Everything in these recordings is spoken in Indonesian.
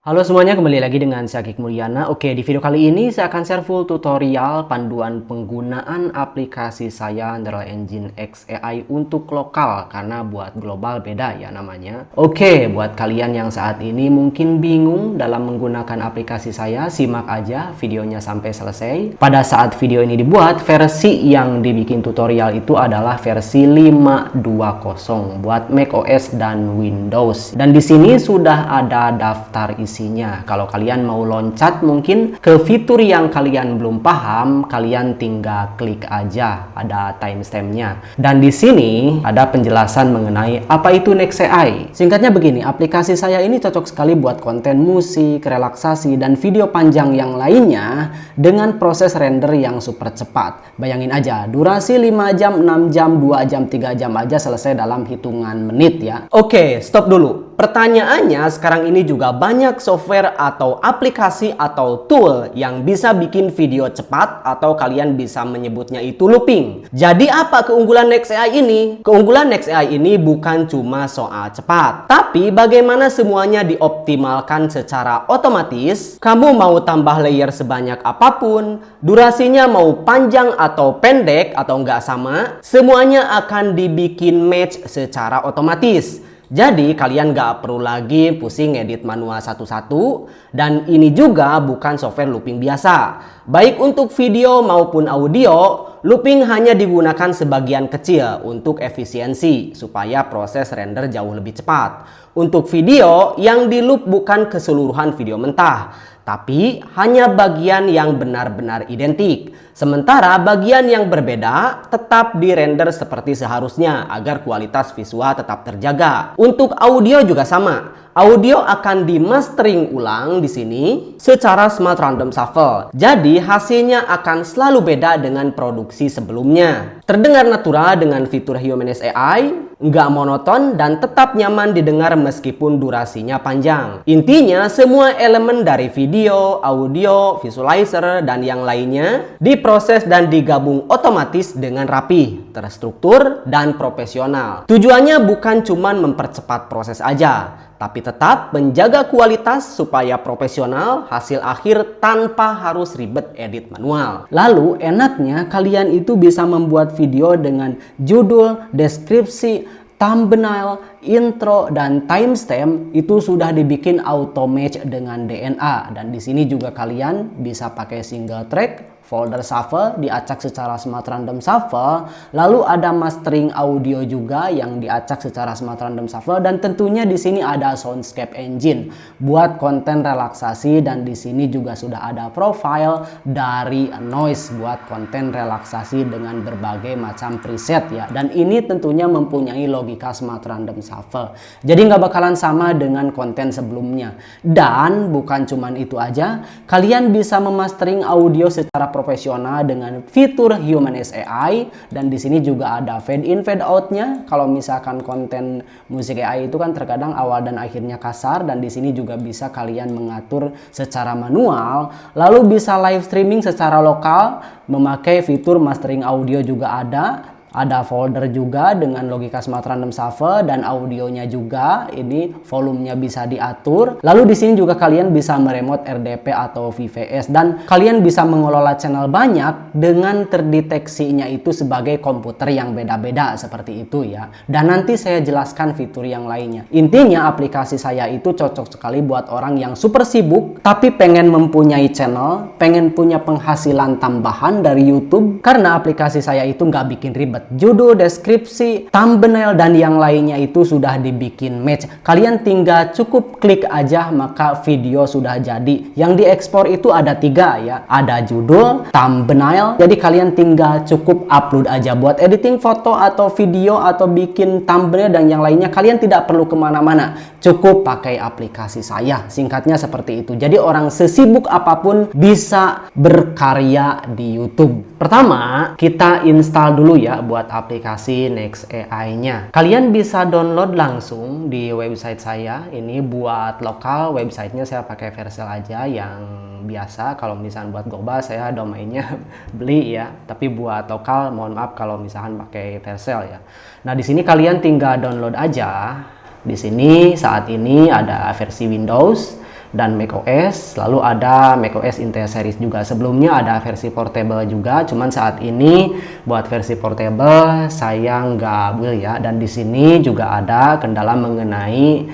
Halo semuanya, kembali lagi dengan saya Kik Mulyana. Oke, di video kali ini saya akan share full tutorial panduan penggunaan aplikasi saya Unreal Engine X AI untuk lokal, karena buat global beda ya namanya. Oke, buat kalian yang saat ini mungkin bingung dalam menggunakan aplikasi saya, simak aja videonya sampai selesai. Pada saat video ini dibuat, versi yang dibikin tutorial itu adalah versi 5.20 buat macOS dan Windows. Dan di sini sudah ada daftar isi. Kalau kalian mau loncat mungkin ke fitur yang kalian belum paham, kalian tinggal klik aja, ada timestampnya. Dan di sini ada penjelasan mengenai apa itu Next AI. Singkatnya begini, aplikasi saya ini cocok sekali buat konten musik, relaksasi, dan video panjang yang lainnya dengan proses render yang super cepat. Bayangin aja, durasi 5 jam, 6 jam, 2 jam, 3 jam aja selesai dalam hitungan menit ya. Oke, stop dulu. Pertanyaannya, sekarang ini juga banyak software atau aplikasi atau tool yang bisa bikin video cepat atau kalian bisa menyebutnya itu looping. Jadi apa keunggulan Next AI ini? Keunggulan Next AI ini bukan cuma soal cepat, tapi bagaimana semuanya dioptimalkan secara otomatis. Kamu mau tambah layer sebanyak apapun, durasinya mau panjang atau pendek atau nggak sama, semuanya akan dibikin match secara otomatis. Jadi kalian gak perlu lagi pusing ngedit manual satu-satu, dan ini juga bukan software looping biasa. Baik untuk video maupun audio, looping hanya digunakan sebagian kecil untuk efisiensi supaya proses render jauh lebih cepat. Untuk video, yang di loop bukan keseluruhan video mentah, tapi hanya bagian yang benar-benar identik. Sementara bagian yang berbeda tetap dirender seperti seharusnya agar kualitas visual tetap terjaga. Untuk audio juga sama. Audio akan di-mastering ulang di sini secara Smart Random Shuffle. Jadi hasilnya akan selalu beda dengan produksi sebelumnya. Terdengar natural dengan fitur Humanized AI, nggak monoton dan tetap nyaman didengar meskipun durasinya panjang. Intinya semua elemen dari video, audio, visualizer, dan yang lainnya diproses dan digabung otomatis dengan rapi, terstruktur, dan profesional. Tujuannya bukan cuma mempercepat proses aja, tapi tetap menjaga kualitas supaya profesional hasil akhir tanpa harus ribet edit manual. Lalu enaknya kalian itu bisa membuat video dengan judul, deskripsi, thumbnail, intro, dan timestamp itu sudah dibikin auto match dengan DNA. Dan di sini juga kalian bisa pakai single track, folder shuffle, diacak secara Smart Random Shuffle, lalu ada mastering audio juga yang diacak secara Smart Random Shuffle, dan tentunya di sini ada Soundscape Engine buat konten relaksasi, dan di sini juga sudah ada profile dari noise buat konten relaksasi dengan berbagai macam preset ya. Dan ini tentunya mempunyai logika Smart Random Shuffle. Jadi nggak bakalan sama dengan konten sebelumnya. Dan bukan cuman itu aja, kalian bisa memastering audio secara profesional dengan fitur Humanized AI, dan di sini juga ada fade in fade outnya. Kalau misalkan konten musik AI itu kan terkadang awal dan akhirnya kasar, dan di sini juga bisa kalian mengatur secara manual. Lalu bisa live streaming secara lokal memakai fitur mastering audio juga ada. Ada folder juga dengan logika Smart Random Shuffle, dan audionya juga ini volumenya bisa diatur. Lalu di sini juga kalian bisa meremote RDP atau VVS, dan kalian bisa mengelola channel banyak dengan terdeteksinya itu sebagai komputer yang beda-beda seperti itu ya. Dan nanti saya jelaskan fitur yang lainnya. Intinya aplikasi saya itu cocok sekali buat orang yang super sibuk tapi pengen mempunyai channel, pengen punya penghasilan tambahan dari YouTube, karena aplikasi saya itu nggak bikin ribet. Judul, deskripsi, thumbnail, dan yang lainnya itu sudah dibikin match. Kalian tinggal cukup klik aja maka video sudah jadi. Yang diekspor itu ada 3 ya. Ada judul, thumbnail. Jadi kalian tinggal cukup upload aja. Buat editing foto atau video atau bikin thumbnail dan yang lainnya, kalian tidak perlu kemana-mana. Cukup pakai aplikasi saya. Singkatnya seperti itu. Jadi orang sesibuk apapun bisa berkarya di YouTube. Pertama, kita install dulu ya buat aplikasi Next AI-nya. Kalian bisa download langsung di website saya. Ini buat lokal, websitenya saya pakai Vercel aja yang biasa. Kalau misalnya buat global saya domainnya beli ya. Tapi buat lokal mohon maaf kalau misalkan pakai Vercel ya. Nah, di sini kalian tinggal download aja. Di sini saat ini ada versi Windows. dan macOS. Lalu ada macOS Intel Series juga. Sebelumnya ada versi portable juga, cuman saat ini buat versi portable saya nggak build ya. Dan di sini juga ada kendala mengenai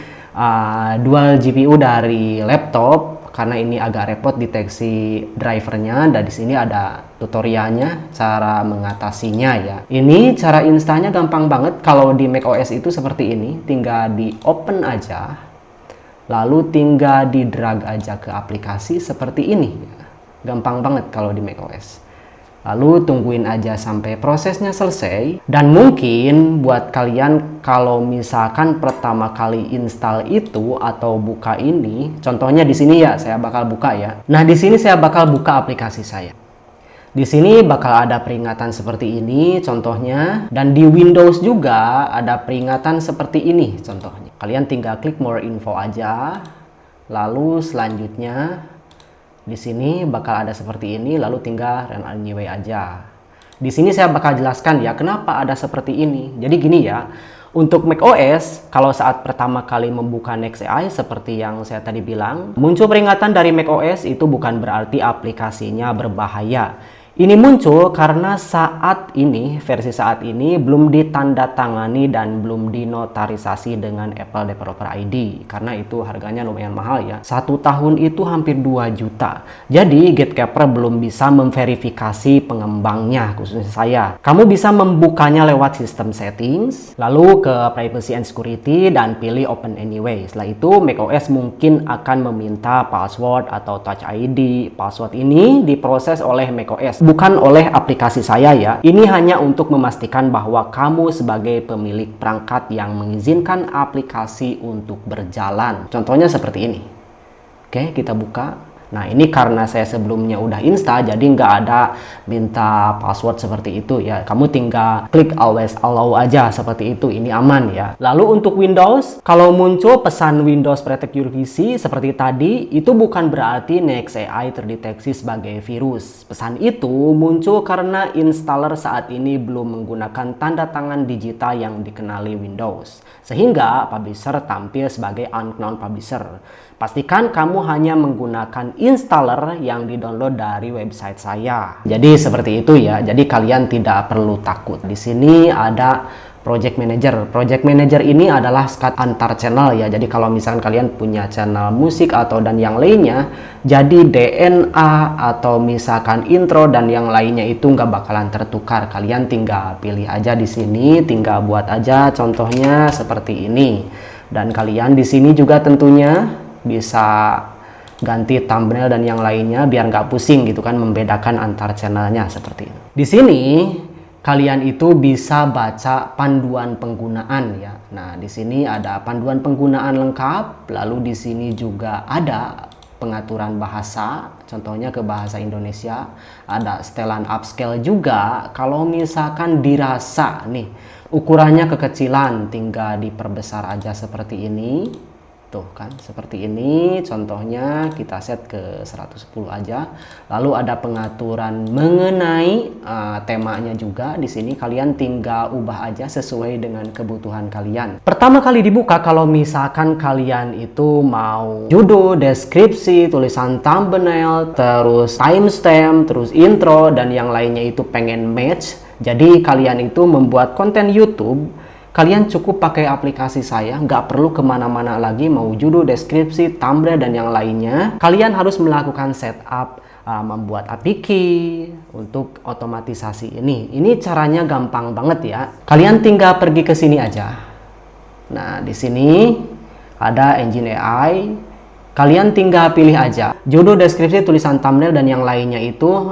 dual GPU dari laptop, karena ini agak repot deteksi drivernya. Dan di sini ada tutorialnya cara mengatasinya ya. Ini cara installnya gampang banget. Kalau di macOS itu seperti ini, tinggal di open aja, lalu tinggal di drag aja ke aplikasi seperti ini. Gampang banget kalau di macOS. Lalu tungguin aja sampai prosesnya selesai. Dan mungkin buat kalian kalau misalkan pertama kali install itu atau buka ini, contohnya di sini ya, saya bakal buka ya. Nah, di sini saya bakal buka aplikasi saya. Di sini bakal ada peringatan seperti ini contohnya, dan di Windows juga ada peringatan seperti ini contohnya. Kalian tinggal klik more info aja. Lalu selanjutnya di sini bakal ada seperti ini, lalu tinggal run anyway aja. Di sini saya bakal jelaskan ya kenapa ada seperti ini. Jadi gini ya, untuk macOS kalau saat pertama kali membuka NextAI seperti yang saya tadi bilang, muncul peringatan dari macOS itu bukan berarti aplikasinya berbahaya. Ini muncul karena versi saat ini belum ditandatangani dan belum dinotarisasi dengan Apple Developer ID. Karena itu harganya lumayan mahal ya. 1 tahun itu hampir 2 juta. Jadi Gatekeeper belum bisa memverifikasi pengembangnya, khususnya saya. Kamu bisa membukanya lewat sistem settings, lalu ke privacy and security dan pilih open anyway. Setelah itu macOS mungkin akan meminta password atau touch ID. Password ini diproses oleh macOS, bukan oleh aplikasi saya ya. Ini hanya untuk memastikan bahwa kamu sebagai pemilik perangkat yang mengizinkan aplikasi untuk berjalan. Contohnya seperti ini. Oke, kita buka. Nah, ini karena saya sebelumnya udah install, jadi nggak ada minta password seperti itu ya. Kamu tinggal klik always allow aja seperti itu, ini aman ya. Lalu untuk Windows, kalau muncul pesan Windows Protect Your PC seperti tadi, itu bukan berarti NextAI terdeteksi sebagai virus. Pesan itu muncul karena installer saat ini belum menggunakan tanda tangan digital yang dikenali Windows, sehingga publisher tampil sebagai unknown publisher. Pastikan kamu hanya menggunakan installer yang di-download dari website saya. Jadi seperti itu ya. Jadi kalian tidak perlu takut. Di sini ada Project Manager. Project Manager ini adalah skat antar channel ya. Jadi kalau misalkan kalian punya channel musik atau dan yang lainnya, jadi DNA atau misalkan intro dan yang lainnya itu nggak bakalan tertukar. Kalian tinggal pilih aja di sini, tinggal buat aja contohnya seperti ini. Dan kalian di sini juga tentunya bisa ganti thumbnail dan yang lainnya biar nggak pusing gitu kan membedakan antar channelnya seperti itu. Di sini kalian itu bisa baca panduan penggunaan ya. Nah, di sini ada panduan penggunaan lengkap, lalu di sini juga ada pengaturan bahasa, contohnya ke bahasa Indonesia, ada setelan upscale juga. Kalau misalkan dirasa nih ukurannya kekecilan, tinggal diperbesar aja seperti ini. Tuh kan, seperti ini contohnya kita set ke 110 aja. Lalu ada pengaturan mengenai temanya juga. Di sini kalian tinggal ubah aja sesuai dengan kebutuhan kalian. Pertama kali dibuka kalau misalkan kalian itu mau judul, deskripsi, tulisan thumbnail, terus timestamp, terus intro dan yang lainnya itu pengen match. Jadi kalian itu membuat konten YouTube, kalian cukup pakai aplikasi saya, nggak perlu kemana-mana lagi mau judul, deskripsi, thumbnail, dan yang lainnya. Kalian harus melakukan setup, membuat APK untuk otomatisasi ini. Ini caranya gampang banget ya. Kalian tinggal pergi ke sini aja. Nah, di sini ada Engine AI. Kalian tinggal pilih aja judul, deskripsi, tulisan thumbnail, dan yang lainnya itu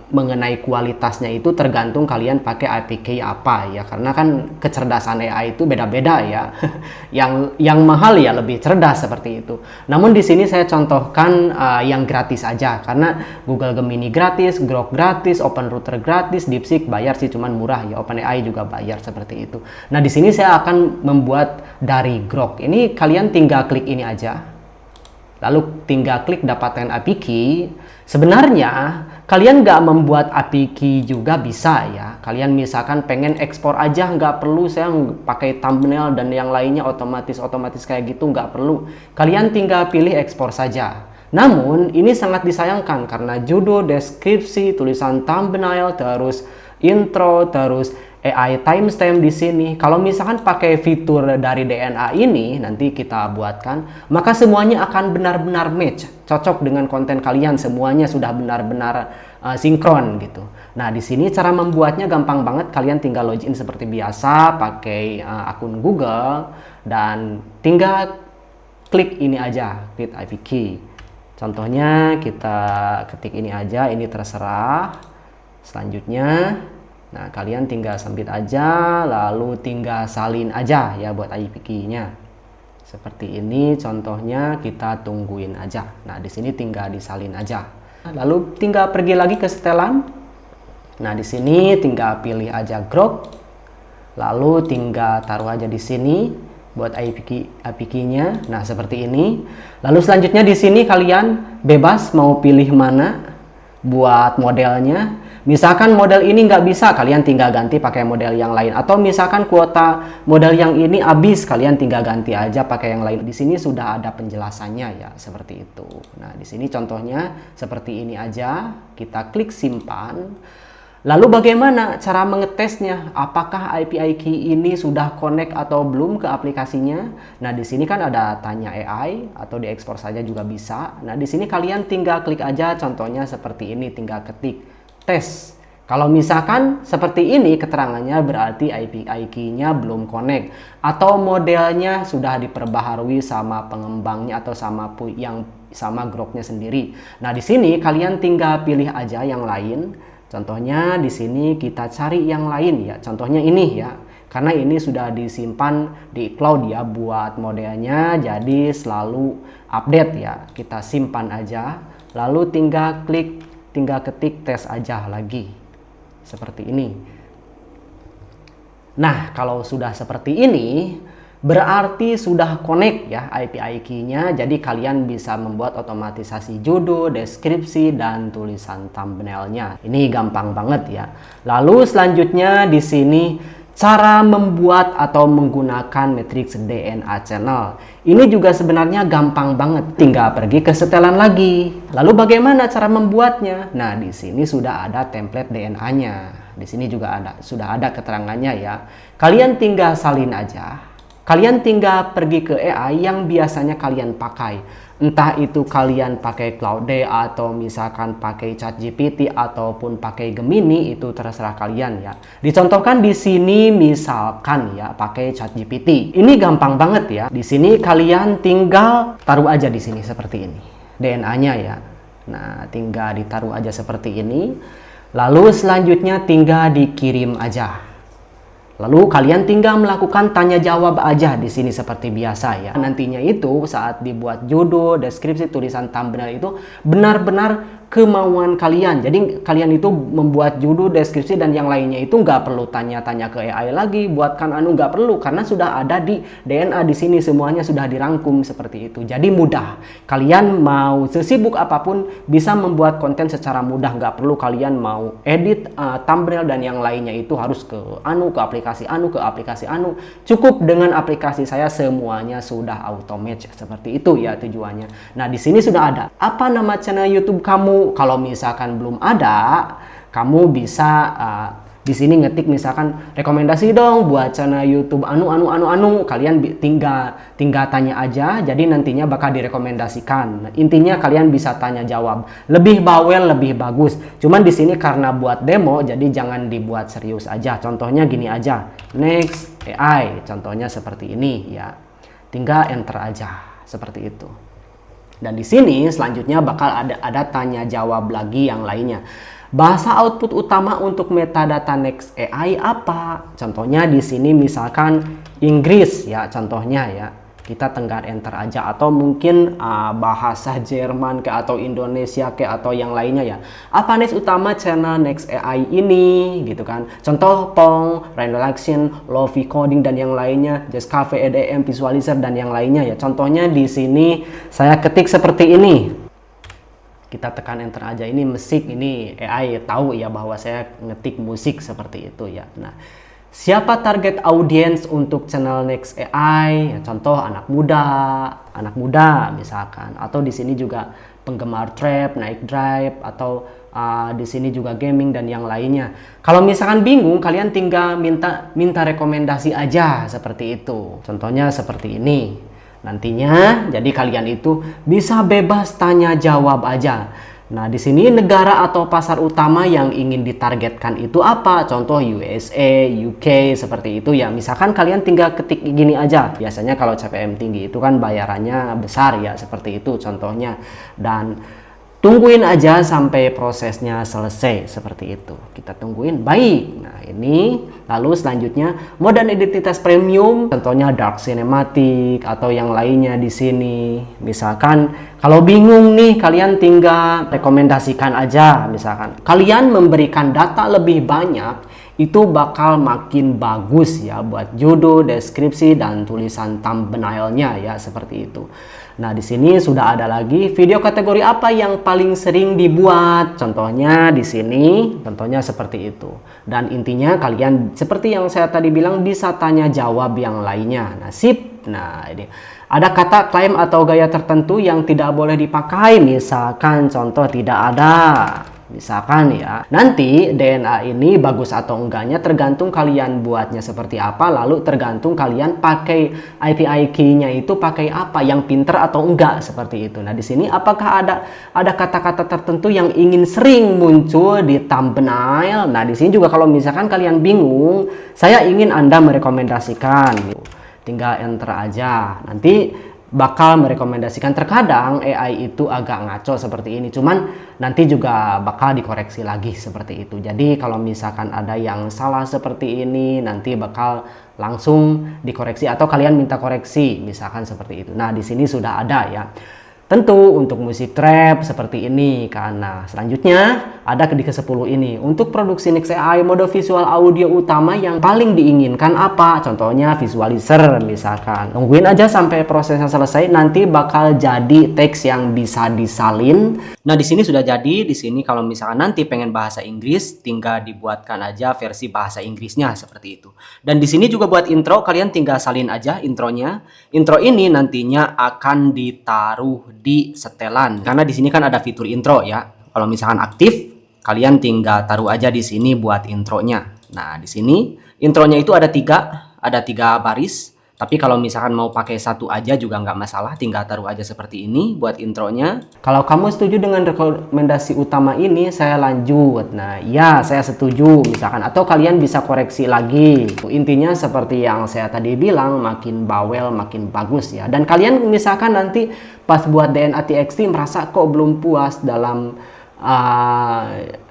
mengenai kualitasnya itu tergantung kalian pakai APK apa ya, karena kan kecerdasan AI itu beda-beda ya. yang mahal ya lebih cerdas seperti itu. Namun di sini saya contohkan yang gratis aja, karena Google Gemini gratis, Grok gratis, OpenRouter gratis, DeepSeek bayar sih cuman murah ya, OpenAI juga bayar seperti itu. Nah, di sini saya akan membuat dari Grok. Ini kalian tinggal klik ini aja. Lalu tinggal klik dapatkan APK. Sebenarnya kalian nggak membuat API key juga bisa ya. Kalian misalkan pengen ekspor aja, nggak perlu saya pakai thumbnail dan yang lainnya otomatis kayak gitu, nggak perlu. Kalian tinggal pilih ekspor saja. Namun ini sangat disayangkan karena judul, deskripsi, tulisan thumbnail, terus intro, terus AI timestamp di sini. Kalau misalkan pakai fitur dari DNA ini nanti kita buatkan, maka semuanya akan benar-benar match, cocok dengan konten kalian, semuanya sudah benar-benar sinkron gitu. Nah, di sini cara membuatnya gampang banget. Kalian tinggal login seperti biasa pakai akun Google dan tinggal klik ini aja, klik API key. Contohnya kita ketik ini aja, ini terserah. Selanjutnya, nah kalian tinggal sambit aja, lalu tinggal salin aja ya buat API key-nya. Seperti ini contohnya, kita tungguin aja. Nah, di sini tinggal disalin aja. Lalu tinggal pergi lagi ke setelan. Nah, di sini tinggal pilih aja Grok. Lalu tinggal taruh aja di sini buat API key-nya. Nah, seperti ini. Lalu selanjutnya di sini kalian bebas mau pilih mana buat modelnya. Misalkan model ini nggak bisa, kalian tinggal ganti pakai model yang lain. Atau misalkan kuota model yang ini habis, kalian tinggal ganti aja pakai yang lain. Di sini sudah ada penjelasannya ya, seperti itu. Nah, di sini contohnya seperti ini aja. Kita klik simpan. Lalu bagaimana cara mengetesnya? Apakah API key ini sudah connect atau belum ke aplikasinya? Nah, di sini kan ada tanya AI atau diekspor saja juga bisa. Nah, di sini kalian tinggal klik aja, contohnya seperti ini, tinggal ketik tes. Kalau misalkan seperti ini keterangannya, berarti API key-nya belum connect atau modelnya sudah diperbaharui sama pengembangnya atau sama Groknya sendiri. Nah, di sini kalian tinggal pilih aja yang lain. Contohnya di sini kita cari yang lain ya. Contohnya ini ya. Karena ini sudah disimpan di cloud ya buat modelnya, jadi selalu update ya. Kita simpan aja. Lalu tinggal ketik tes aja lagi. Seperti ini. Nah, kalau sudah seperti ini, berarti sudah connect ya API key-nya. Jadi kalian bisa membuat otomatisasi judul, deskripsi, dan tulisan thumbnailnya. Ini gampang banget ya. Lalu selanjutnya di sini cara membuat atau menggunakan matriks DNA channel. Ini juga sebenarnya gampang banget. Tinggal pergi ke setelan lagi. Lalu bagaimana cara membuatnya? Nah, di sini sudah ada template DNA-nya. Di sini juga sudah ada keterangannya ya. Kalian tinggal salin aja. Kalian tinggal pergi ke AI yang biasanya kalian pakai. Entah itu kalian pakai Claude atau misalkan pakai ChatGPT ataupun pakai Gemini, itu terserah kalian ya. Dicontohkan di sini misalkan ya pakai ChatGPT. Ini gampang banget ya. Di sini kalian tinggal taruh aja di sini seperti ini. DNA-nya ya. Nah, tinggal ditaruh aja seperti ini. Lalu selanjutnya tinggal dikirim aja. Lalu kalian tinggal melakukan tanya jawab aja di sini seperti biasa ya. Nantinya itu saat dibuat judul, deskripsi, tulisan thumbnail itu benar-benar kemauan kalian. Jadi kalian itu membuat judul, deskripsi, dan yang lainnya itu nggak perlu tanya-tanya ke AI lagi, buatkan nggak perlu karena sudah ada di DNA di sini, semuanya sudah dirangkum seperti itu. Jadi mudah. Kalian mau sesibuk apapun bisa membuat konten secara mudah, nggak perlu kalian mau edit thumbnail dan yang lainnya itu harus ke aplikasi Cukup dengan aplikasi saya semuanya sudah auto match seperti itu ya tujuannya. Nah, di sini sudah ada. Apa nama channel YouTube kamu? Kalau misalkan belum ada, kamu bisa di sini ngetik misalkan rekomendasi dong buat channel YouTube kalian tinggal tanya aja, jadi nantinya bakal direkomendasikan. Nah, intinya kalian bisa tanya jawab, lebih bawel lebih bagus. Cuman di sini karena buat demo, jadi jangan dibuat serius aja. Contohnya gini aja, next AI, contohnya seperti ini ya, tinggal enter aja seperti itu. Dan di sini selanjutnya bakal ada tanya jawab lagi yang lainnya. Bahasa output utama untuk metadata Next AI apa? Contohnya di sini misalkan Inggris ya, contohnya ya. Kita tinggal enter aja, atau mungkin bahasa Jerman atau Indonesia atau yang lainnya ya. Apa next utama channel Next AI ini gitu kan. Contoh Pong, Reduction, Lofi Coding dan yang lainnya, Just Cafe, EDM, Visualizer dan yang lainnya ya. Contohnya di sini saya ketik seperti ini. kita tekan enter aja, ini musik, ini AI tahu ya bahwa saya ngetik musik seperti itu ya. Nah, siapa target audiens untuk channel Next AI? Ya, contoh anak muda misalkan, atau di sini juga penggemar trap, naik drive, atau di sini juga gaming dan yang lainnya. Kalau misalkan bingung, kalian tinggal minta rekomendasi aja seperti itu. Contohnya seperti ini. Nantinya jadi kalian itu bisa bebas tanya jawab aja. Nah, di sini negara atau pasar utama yang ingin ditargetkan itu apa? Contoh USA, UK seperti itu ya. Misalkan kalian tinggal ketik gini aja. Biasanya kalau CPM tinggi itu kan bayarannya besar ya, seperti itu contohnya. Dan tungguin aja sampai prosesnya selesai seperti itu. Kita tungguin. Baik. Nah, ini lalu selanjutnya mode dan identitas premium, contohnya dark cinematic atau yang lainnya di sini. Misalkan kalau bingung nih, kalian tinggal rekomendasikan aja. Misalkan kalian memberikan data lebih banyak, itu bakal makin bagus ya buat judul, deskripsi dan tulisan thumbnailnya ya, seperti itu. Nah, di sini sudah ada lagi video kategori apa yang paling sering dibuat. Contohnya di sini, contohnya seperti itu. Dan intinya kalian seperti yang saya tadi bilang bisa tanya jawab yang lainnya. Nah, sip. Nah, ini ada kata klaim atau gaya tertentu yang tidak boleh dipakai. Misalkan contoh tidak ada. Misalkan ya, nanti DNA ini bagus atau enggaknya tergantung kalian buatnya seperti apa, lalu tergantung kalian pakai API key-nya itu pakai apa, yang pinter atau enggak seperti itu. Nah, di sini apakah ada kata-kata tertentu yang ingin sering muncul di thumbnail? Nah, di sini juga kalau misalkan kalian bingung, saya ingin Anda merekomendasikan, tinggal enter aja. Nanti bakal merekomendasikan. Terkadang AI itu agak ngaco seperti ini, cuman nanti juga bakal dikoreksi lagi seperti itu. Jadi kalau misalkan ada yang salah seperti ini, nanti bakal langsung dikoreksi atau kalian minta koreksi misalkan seperti itu. Nah, di sini sudah ada ya. Tentu untuk musik trap seperti ini kan. Nah, selanjutnya ada di ke-10 ini. Untuk produksi Next AI, mode visual audio utama yang paling diinginkan apa? Contohnya visualizer misalkan. Tungguin aja sampai prosesnya selesai, nanti bakal jadi teks yang bisa disalin. Nah, di sini sudah jadi. Di sini kalau misalkan nanti pengen bahasa Inggris, tinggal dibuatkan aja versi bahasa Inggrisnya seperti itu. Dan di sini juga buat intro, kalian tinggal salin aja intronya. Intro ini nantinya akan ditaruh di setelan, karena di sini kan ada fitur intro ya. Kalau misalkan aktif, kalian tinggal taruh aja di sini buat intronya. Nah, di sini intronya itu ada tiga baris. Tapi kalau misalkan mau pakai satu aja juga nggak masalah, tinggal taruh aja seperti ini buat intronya. Kalau kamu setuju dengan rekomendasi utama ini, saya lanjut. Nah, ya saya setuju misalkan, atau kalian bisa koreksi lagi. Intinya seperti yang saya tadi bilang, makin bawel makin bagus ya. Dan kalian misalkan nanti pas buat DNA TXT merasa kok belum puas dalam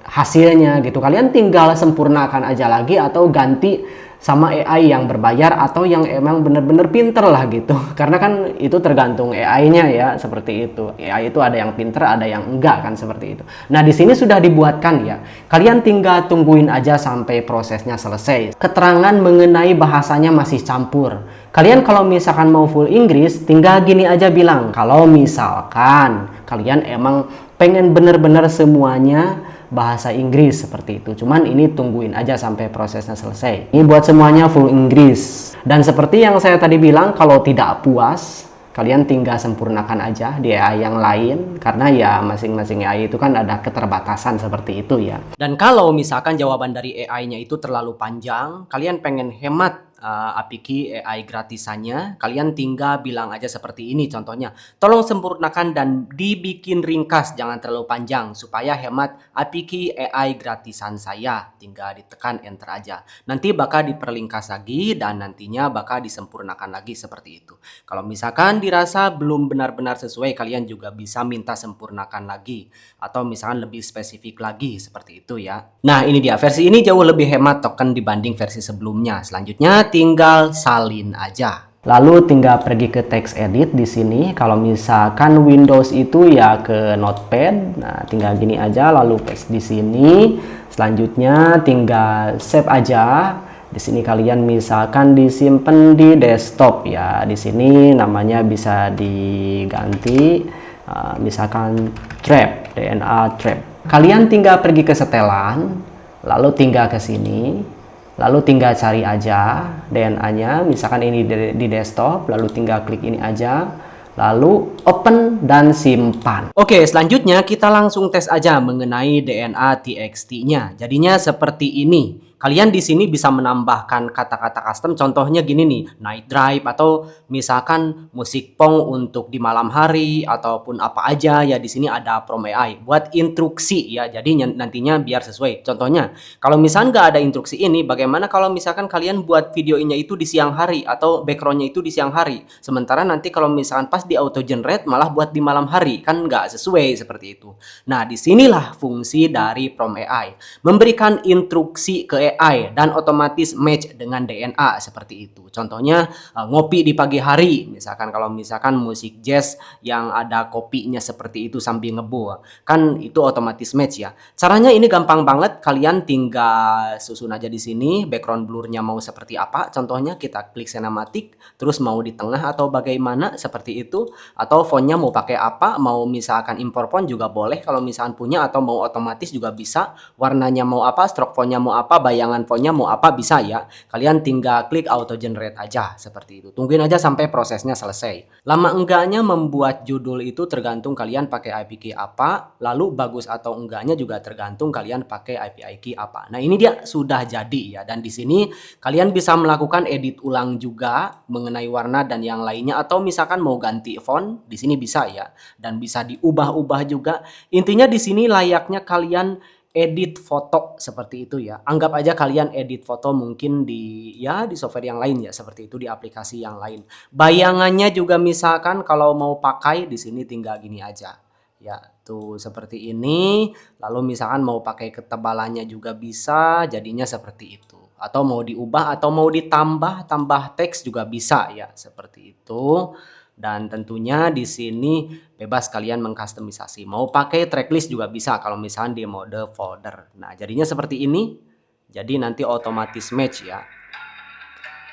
hasilnya gitu, kalian tinggal sempurnakan aja lagi atau ganti sama AI yang berbayar atau yang emang bener-bener pinter lah gitu. Karena kan itu tergantung AI-nya ya, seperti itu. AI itu ada yang pinter, ada yang enggak kan, seperti itu. Nah, di sini sudah dibuatkan ya. Kalian tinggal tungguin aja sampai prosesnya selesai. Keterangan mengenai bahasanya masih campur. Kalian kalau misalkan mau full Inggris, tinggal gini aja bilang. Kalau misalkan kalian emang pengen bener-bener semuanya bahasa Inggris seperti itu. Cuman ini tungguin aja sampai prosesnya selesai. Ini buat semuanya full Inggris. Dan seperti yang saya tadi bilang, kalau tidak puas, kalian tinggal sempurnakan aja di AI yang lain. Karena ya masing-masing AI itu kan ada keterbatasan seperti itu ya. Dan kalau misalkan jawaban dari AI-nya itu terlalu panjang, kalian pengen hemat API AI gratisannya, kalian tinggal bilang aja seperti ini contohnya. Tolong sempurnakan dan dibikin ringkas, jangan terlalu panjang supaya hemat API AI gratisan saya. Tinggal ditekan enter aja. Nanti bakal diperlingkas lagi dan nantinya bakal disempurnakan lagi seperti itu. Kalau misalkan dirasa belum benar-benar sesuai, kalian juga bisa minta sempurnakan lagi atau misalkan lebih spesifik lagi seperti itu ya. Nah, ini dia, versi ini jauh lebih hemat token dibanding versi sebelumnya. Selanjutnya tinggal salin aja. Lalu tinggal pergi ke text edit di sini. Kalau misalkan Windows itu ya ke Notepad. Nah, tinggal gini aja lalu paste di sini. Selanjutnya tinggal save aja. Di sini kalian misalkan disimpan di desktop ya. Di sini namanya bisa diganti misalkan trap. DNA Trap. Kalian tinggal pergi ke setelan, lalu tinggal ke sini, lalu tinggal cari aja DNA-nya, misalkan ini di desktop, lalu tinggal klik ini aja, lalu open dan simpan. Oke, selanjutnya kita langsung tes aja mengenai DNA TXT-nya. Jadinya seperti ini. Kalian di sini bisa menambahkan kata-kata custom, contohnya gini nih, night drive atau misalkan musik pong untuk di malam hari ataupun apa aja ya, di sini ada Prom AI buat instruksi ya. Jadi nantinya biar sesuai. Contohnya, kalau misalkan nggak ada instruksi ini, bagaimana kalau misalkan kalian buat videonya itu di siang hari atau backgroundnya itu di siang hari, sementara nanti kalau misalkan pas di auto generate malah buat di malam hari, kan nggak sesuai seperti itu. Nah, disinilah fungsi dari Prom AI, memberikan instruksi ke AI dan otomatis match dengan DNA seperti itu. Contohnya ngopi di pagi hari, misalkan kalau misalkan musik jazz yang ada kopinya seperti itu sambil ngebul, kan itu otomatis match ya. Caranya ini gampang banget, kalian tinggal susun aja di sini background blurnya mau seperti apa. Contohnya kita klik sinematik, terus mau di tengah atau bagaimana seperti itu, atau fontnya mau pakai apa, mau misalkan impor font juga boleh kalau misalkan punya, atau mau otomatis juga bisa. Warnanya mau apa, stroke fontnya mau apa, bayangan fontnya mau apa, bisa ya. Kalian tinggal klik auto generate aja seperti itu. Tungguin aja sampai prosesnya selesai. Lama enggaknya membuat judul itu tergantung kalian pakai IP key apa, lalu bagus atau enggaknya juga tergantung kalian pakai API key apa. Nah, ini dia sudah jadi ya, dan di sini kalian bisa melakukan edit ulang juga mengenai warna dan yang lainnya, atau misalkan mau ganti font di sini bisa ya, dan bisa diubah-ubah juga. Intinya di sini layaknya kalian edit foto seperti itu ya. Anggap aja kalian edit foto mungkin di software yang lain ya, seperti itu, di aplikasi yang lain. Bayangannya juga misalkan kalau mau pakai di sini tinggal gini aja. Ya, tuh seperti ini. Lalu misalkan mau pakai ketebalannya juga bisa, jadinya seperti itu. Atau mau diubah atau mau tambah teks juga bisa ya, seperti itu. Dan tentunya di sini bebas kalian mengkustomisasi. Mau pakai tracklist juga bisa kalau misalnya di mode folder. Nah, jadinya seperti ini. Jadi nanti otomatis match ya.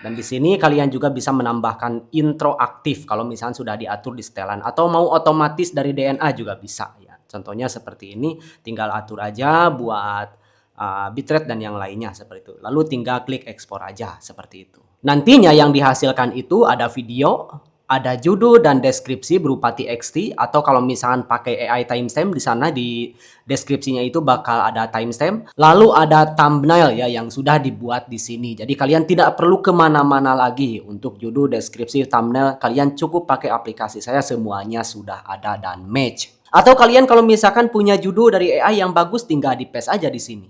Dan di sini kalian juga bisa menambahkan intro aktif kalau misalnya sudah diatur di setelan, atau mau otomatis dari DNA juga bisa ya. Contohnya seperti ini, tinggal atur aja buat bitrate dan yang lainnya seperti itu. Lalu tinggal klik ekspor aja seperti itu. Nantinya yang dihasilkan itu ada video, ada judul dan deskripsi berupa TXT, atau kalau misalkan pakai AI timestamp, di sana di deskripsinya itu bakal ada timestamp. Lalu ada thumbnail ya yang sudah dibuat di sini. Jadi kalian tidak perlu kemana-mana lagi untuk judul, deskripsi, thumbnail. Kalian cukup pakai aplikasi saya, semuanya sudah ada dan match. Atau kalian kalau misalkan punya judul dari AI yang bagus, tinggal di paste aja di sini.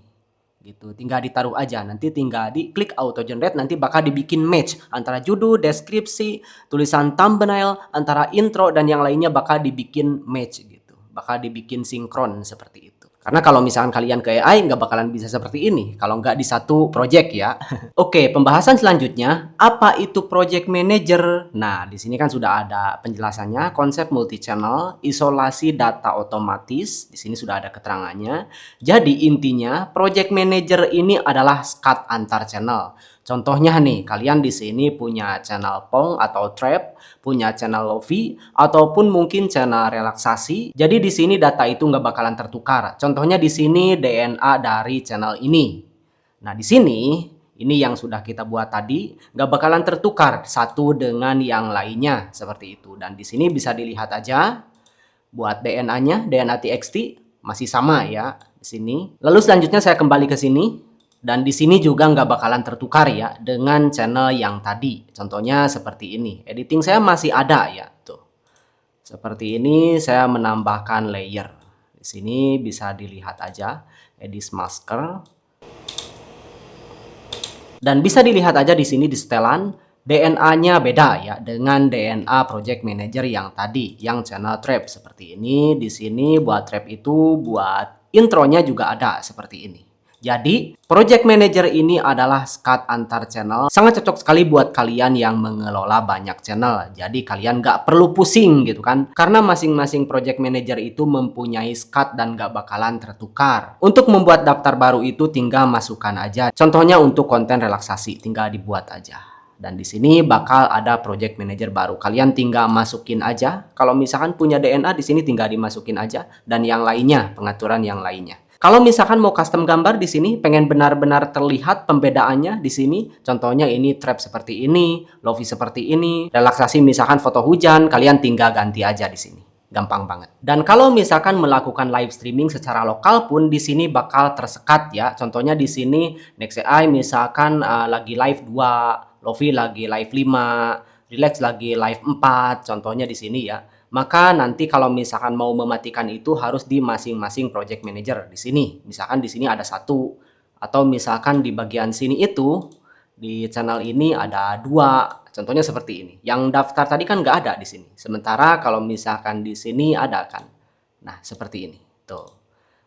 Gitu, tinggal ditaruh aja, nanti tinggal diklik auto generate, nanti bakal dibikin match antara judul, deskripsi, tulisan thumbnail, antara intro dan yang lainnya bakal dibikin match gitu, bakal dibikin sinkron seperti itu. Karena kalau misalkan kalian ke AI nggak bakalan bisa seperti ini kalau nggak di satu project ya. Oke, pembahasan selanjutnya, apa itu project manager? Nah, di sini kan sudah ada penjelasannya, konsep multi channel, isolasi data otomatis, di sini sudah ada keterangannya. Jadi intinya project manager ini adalah SCAD antar channel. Contohnya nih, kalian di sini punya channel Pong atau Trap, punya channel Lofi, ataupun mungkin channel relaksasi. Jadi di sini data itu nggak bakalan tertukar. Contohnya di sini DNA dari channel ini. Nah, di sini ini yang sudah kita buat tadi nggak bakalan tertukar satu dengan yang lainnya seperti itu. Dan di sini bisa dilihat aja buat DNA-nya, DNA TXT masih sama ya di sini. Lalu selanjutnya saya kembali ke sini. Dan di sini juga nggak bakalan tertukar ya dengan channel yang tadi. Contohnya seperti ini. Editing saya masih ada ya. Tuh. Seperti ini saya menambahkan layer. Di sini bisa dilihat aja. Edit masker. Dan bisa dilihat aja di sini di setelan. DNA-nya beda ya dengan DNA Project Manager yang tadi. Yang channel trap seperti ini. Di sini buat trap itu buat intronya juga ada seperti ini. Jadi, Project Manager ini adalah SCAD antar channel. Sangat cocok sekali buat kalian yang mengelola banyak channel. Jadi, kalian nggak perlu pusing gitu kan. Karena masing-masing Project Manager itu mempunyai SCAD dan nggak bakalan tertukar. Untuk membuat daftar baru itu tinggal masukkan aja. Contohnya untuk konten relaksasi, tinggal dibuat aja. Dan di sini bakal ada project manager baru. Kalian tinggal masukin aja. Kalau misalkan punya DNA di sini tinggal dimasukin aja, dan yang lainnya, pengaturan yang lainnya. Kalau misalkan mau custom gambar di sini, pengen benar-benar terlihat pembedaannya di sini. Contohnya ini trap seperti ini, lofi seperti ini, relaksasi misalkan foto hujan, kalian tinggal ganti aja di sini. Gampang banget. Dan kalau misalkan melakukan live streaming secara lokal pun di sini bakal tersekat ya. Contohnya di sini NextAI misalkan lagi live 2, Lofi lagi live 5, Relax lagi live 4, contohnya di sini ya. Maka nanti kalau misalkan mau mematikan itu harus di masing-masing project manager di sini. Misalkan di sini ada 1, atau misalkan di bagian sini itu di channel ini ada 2. Contohnya seperti ini. Yang daftar tadi kan nggak ada di sini. Sementara kalau misalkan di sini ada kan. Nah, seperti ini. Tuh.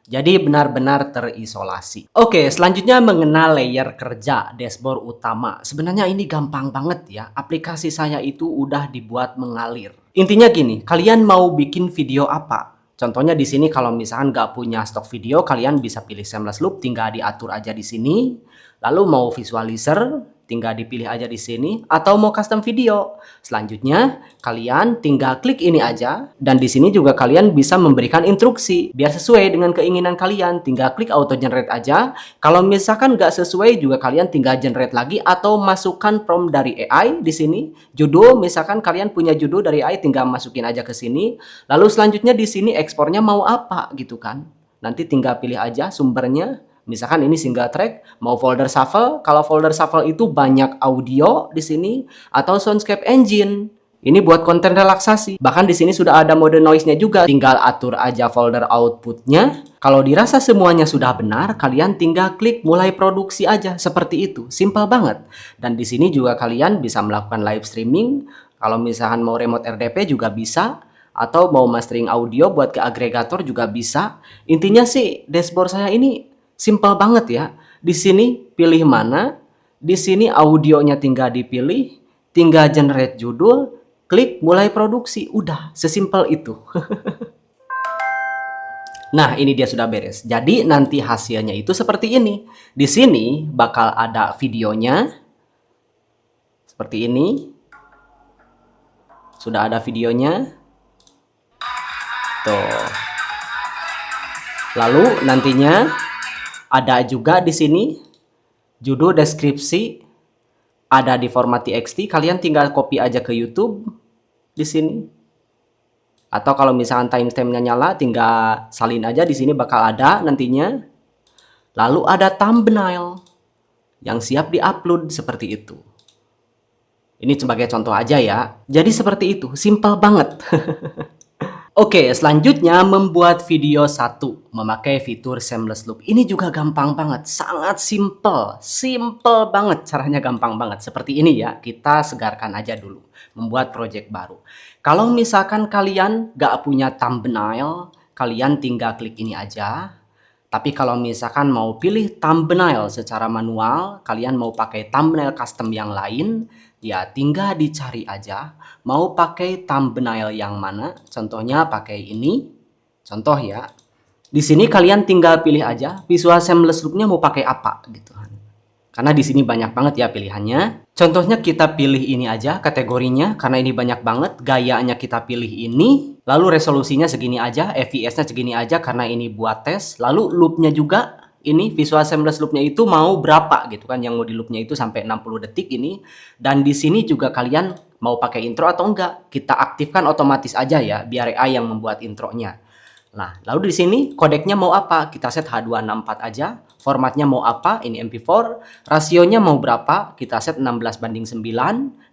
Jadi benar-benar terisolasi. Oke, selanjutnya mengenal layer kerja dashboard utama. Sebenarnya ini gampang banget ya. Aplikasi saya itu udah dibuat mengalir. Intinya gini, kalian mau bikin video apa? Contohnya di sini kalau misalkan nggak punya stok video, kalian bisa pilih seamless loop, tinggal diatur aja di sini. Lalu mau visualizer, tinggal dipilih aja di sini, atau mau custom video. Selanjutnya, kalian tinggal klik ini aja, dan di sini juga kalian bisa memberikan instruksi biar sesuai dengan keinginan kalian. Tinggal klik auto generate aja. Kalau misalkan nggak sesuai juga kalian tinggal generate lagi atau masukkan prompt dari AI di sini. Judul, misalkan kalian punya judul dari AI, tinggal masukin aja ke sini. Lalu selanjutnya di sini ekspornya mau apa gitu kan? Nanti tinggal pilih aja sumbernya. Misalkan ini single track, mau folder shuffle. Kalau folder shuffle itu banyak audio di sini atau soundscape engine. Ini buat konten relaksasi. Bahkan di sini sudah ada mode noise-nya juga. Tinggal atur aja folder output-nya. Kalau dirasa semuanya sudah benar, kalian tinggal klik mulai produksi aja seperti itu. Simple banget. Dan di sini juga kalian bisa melakukan live streaming. Kalau misalkan mau remote RDP juga bisa. Atau mau mastering audio buat ke agregator juga bisa. Intinya sih dashboard saya ini simple banget ya. Di sini pilih mana, di sini audionya tinggal dipilih, tinggal generate judul, klik mulai produksi. Udah, sesimpel itu. Nah, ini dia sudah beres. Jadi nanti hasilnya itu seperti ini. Di sini bakal ada videonya. Seperti ini. Sudah ada videonya. Tuh. Lalu nantinya ada juga di sini judul, deskripsi, ada di format TXT. Kalian tinggal copy aja ke YouTube di sini. Atau kalau misalkan timestampnya nyala, tinggal salin aja di sini bakal ada nantinya. Lalu ada thumbnail yang siap diupload seperti itu. Ini sebagai contoh aja ya. Jadi seperti itu, simple banget. Oke, selanjutnya membuat video 1 memakai fitur seamless loop. Ini juga gampang banget, sangat simple. Simple banget, caranya gampang banget. Seperti ini ya, kita segarkan aja dulu. Membuat project baru. Kalau misalkan kalian gak punya thumbnail, kalian tinggal klik ini aja. Tapi kalau misalkan mau pilih thumbnail secara manual, kalian mau pakai thumbnail custom yang lain, ya tinggal dicari aja. Mau pakai thumbnail yang mana? Contohnya pakai ini. Contoh ya. Di sini kalian tinggal pilih aja visual seamless loop-nya mau pakai apa gitu. Karena di sini banyak banget ya pilihannya. Contohnya kita pilih ini aja kategorinya karena ini banyak banget. Gayanya kita pilih ini. Lalu resolusinya segini aja, fps-nya segini aja karena ini buat tes. Lalu loop-nya juga ini visual seamless loop-nya itu mau berapa gitu kan, yang mau di loop-nya itu sampai 60 detik ini. Dan di sini juga kalian mau pakai intro atau enggak. Kita aktifkan otomatis aja ya biar AI yang membuat intronya. Nah, lalu di sini kodeknya mau apa? Kita set H264 aja. Formatnya mau apa? Ini MP4. Rasionya mau berapa? Kita set 16:9.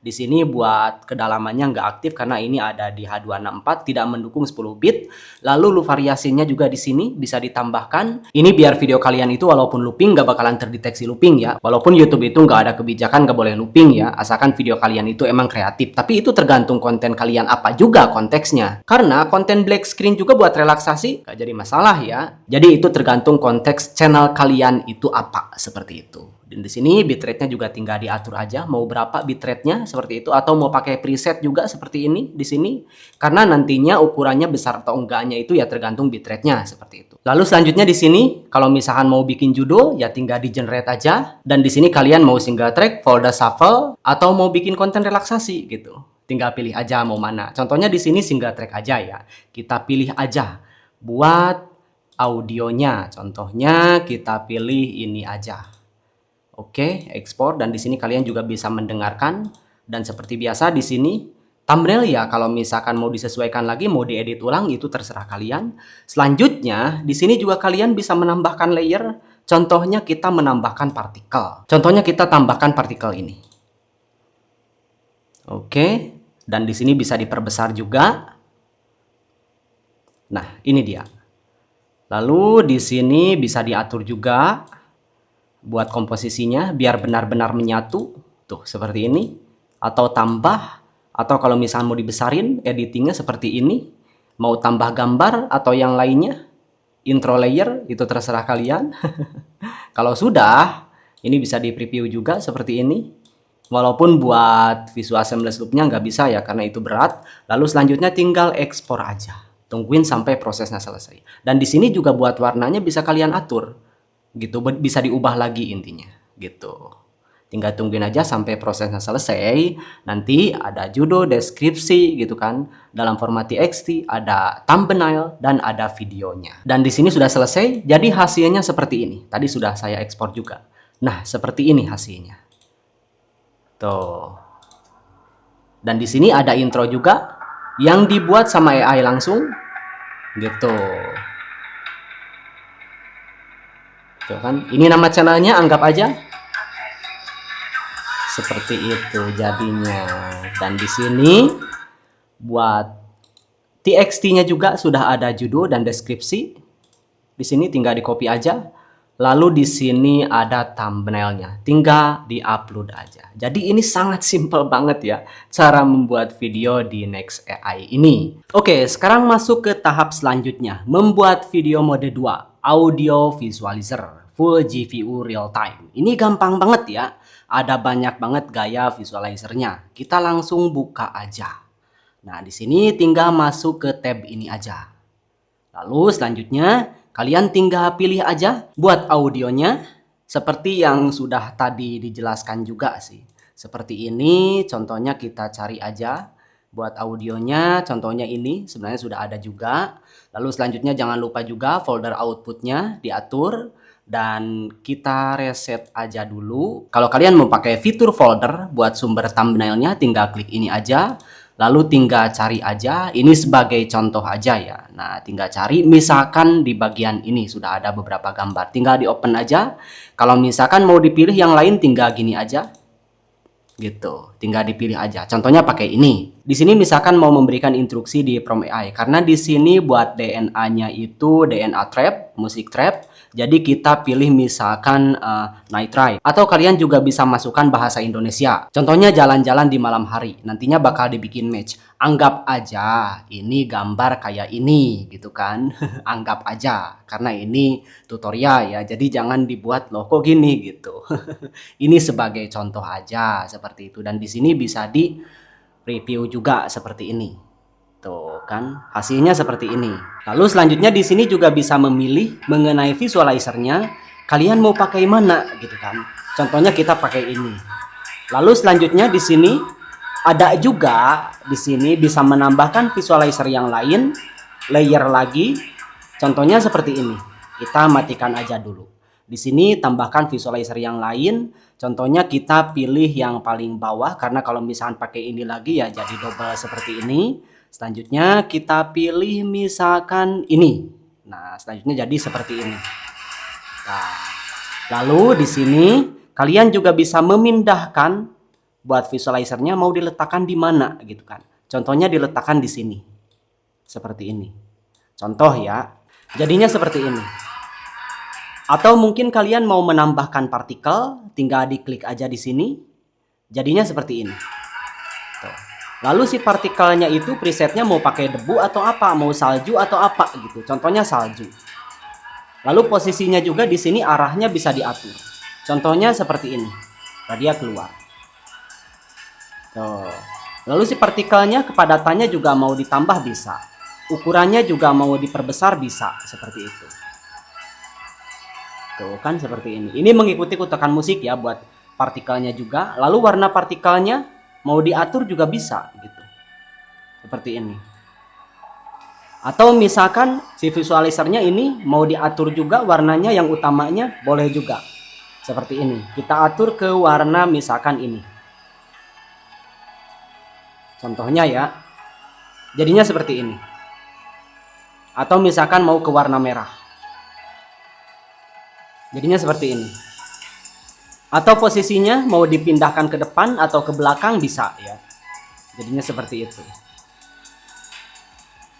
Di sini buat kedalamannya nggak aktif karena ini ada di H264, tidak mendukung 10 bit. Lalu loop variasinya juga di sini bisa ditambahkan. Ini biar video kalian itu walaupun looping nggak bakalan terdeteksi looping ya. Walaupun YouTube itu nggak ada kebijakan nggak boleh looping ya, asalkan video kalian itu emang kreatif. Tapi itu tergantung konten kalian apa juga konteksnya. Karena konten black screen juga buat relaksasi nggak jadi masalah ya. Jadi itu tergantung konteks channel kalian kalian itu apa, seperti itu. Dan di sini bitrate-nya juga tinggal diatur aja mau berapa bitrate-nya seperti itu, atau mau pakai preset juga seperti ini di sini. Karena nantinya ukurannya besar atau enggaknya itu ya tergantung bitrate-nya seperti itu. Lalu selanjutnya di sini kalau misalkan mau bikin judul ya tinggal di generate aja, dan di sini kalian mau single track, folder shuffle, atau mau bikin konten relaksasi gitu. Tinggal pilih aja mau mana. Contohnya di sini single track aja ya. Kita pilih aja buat audionya. Contohnya kita pilih ini aja. Oke, ekspor, dan di sini kalian juga bisa mendengarkan, dan seperti biasa di sini thumbnail ya kalau misalkan mau disesuaikan lagi, mau diedit ulang itu terserah kalian. Selanjutnya di sini juga kalian bisa menambahkan layer. Contohnya kita menambahkan partikel. Contohnya kita tambahkan partikel ini. Oke, dan di sini bisa diperbesar juga. Nah, ini dia. Lalu di sini bisa diatur juga buat komposisinya biar benar-benar menyatu, tuh seperti ini, atau tambah, atau kalau misalnya mau dibesarin editingnya seperti ini, mau tambah gambar atau yang lainnya, intro layer itu terserah kalian. Kalau sudah, ini bisa di preview juga seperti ini, walaupun buat visual seamless loop-nya nggak bisa ya karena itu berat. Lalu selanjutnya tinggal ekspor aja, tungguin sampai prosesnya selesai. Dan di sini juga buat warnanya bisa kalian atur gitu, bisa diubah lagi intinya gitu. Tinggal tungguin aja sampai prosesnya selesai. Nanti ada judul, deskripsi gitu kan, dalam format txt, ada thumbnail, dan ada videonya. Dan di sini sudah selesai, jadi hasilnya seperti ini. Tadi sudah saya ekspor juga. Nah, seperti ini hasilnya. Tuh. Dan di sini ada intro juga yang dibuat sama AI langsung gitu. Tuh kan, ini nama channelnya, anggap aja seperti itu jadinya. Dan di sini buat txt-nya juga sudah ada judul dan deskripsi. Di sini tinggal di copy aja. Lalu di sini ada thumbnailnya, tinggal di-upload aja. Jadi ini sangat simple banget ya cara membuat video di Next AI ini. Oke, sekarang masuk ke tahap selanjutnya, membuat video mode 2, audio visualizer full GVU real time. Ini gampang banget ya. Ada banyak banget gaya visualizernya. Kita langsung buka aja. Nah, di sini tinggal masuk ke tab ini aja. Lalu selanjutnya kalian tinggal pilih aja buat audionya seperti yang sudah tadi dijelaskan juga sih. Seperti ini contohnya, kita cari aja buat audionya, contohnya ini sebenarnya sudah ada juga. Lalu selanjutnya jangan lupa juga folder outputnya diatur, dan kita reset aja dulu. Kalau kalian mau pakai fitur folder buat sumber thumbnailnya tinggal klik ini aja. Lalu tinggal cari aja, ini sebagai contoh aja ya. Nah, tinggal cari, misalkan di bagian ini sudah ada beberapa gambar, tinggal di open aja. Kalau misalkan mau dipilih yang lain tinggal gini aja. Gitu, tinggal dipilih aja. Contohnya pakai ini. Di sini misalkan mau memberikan instruksi di prompt AI, karena di sini buat DNA-nya itu DNA trap, musik trap. Jadi kita pilih misalkan night ride, atau kalian juga bisa masukkan bahasa Indonesia. Contohnya jalan-jalan di malam hari. Nantinya bakal dibikin match. Anggap aja ini gambar kayak ini gitu kan. Anggap aja karena ini tutorial ya. Jadi jangan dibuat loh kok gini gitu. Ini sebagai contoh aja seperti itu, dan di sini bisa di review juga seperti ini. Tuh kan, hasilnya seperti ini. Lalu selanjutnya di sini juga bisa memilih mengenai visualizernya, kalian mau pakai mana gitu kan. Contohnya kita pakai ini. Lalu selanjutnya di sini ada juga, di sini bisa menambahkan visualizer yang lain, layer lagi. Contohnya seperti ini. Kita matikan aja dulu. Di sini tambahkan visualizer yang lain. Contohnya kita pilih yang paling bawah, karena kalau misalkan pakai ini lagi ya jadi double seperti ini. Selanjutnya kita pilih misalkan ini. Nah, selanjutnya jadi seperti ini. Nah, lalu di sini kalian juga bisa memindahkan buat visualizernya mau diletakkan di mana gitu kan. Contohnya diletakkan di sini. Seperti ini. Contoh ya. Jadinya seperti ini. Atau mungkin kalian mau menambahkan partikel, tinggal diklik aja di sini. Jadinya seperti ini. Tuh. Lalu si partikelnya itu presetnya mau pakai debu atau apa, mau salju atau apa gitu. Contohnya salju. Lalu posisinya juga di sini arahnya bisa diatur. Contohnya seperti ini. Dia keluar. Tuh. Lalu si partikelnya kepadatannya juga mau ditambah bisa. Ukurannya juga mau diperbesar bisa, seperti itu. Tuh kan seperti ini. Ini mengikuti kutukan musik ya buat partikelnya juga. Lalu warna partikelnya mau diatur juga bisa gitu. Seperti ini. Atau misalkan si visualisernya ini mau diatur juga warnanya yang utamanya, boleh juga. Seperti ini. Kita atur ke warna misalkan ini. Contohnya ya. Jadinya seperti ini. Atau misalkan mau ke warna merah. Jadinya seperti ini. Atau posisinya mau dipindahkan ke depan atau ke belakang bisa ya. Jadinya seperti itu.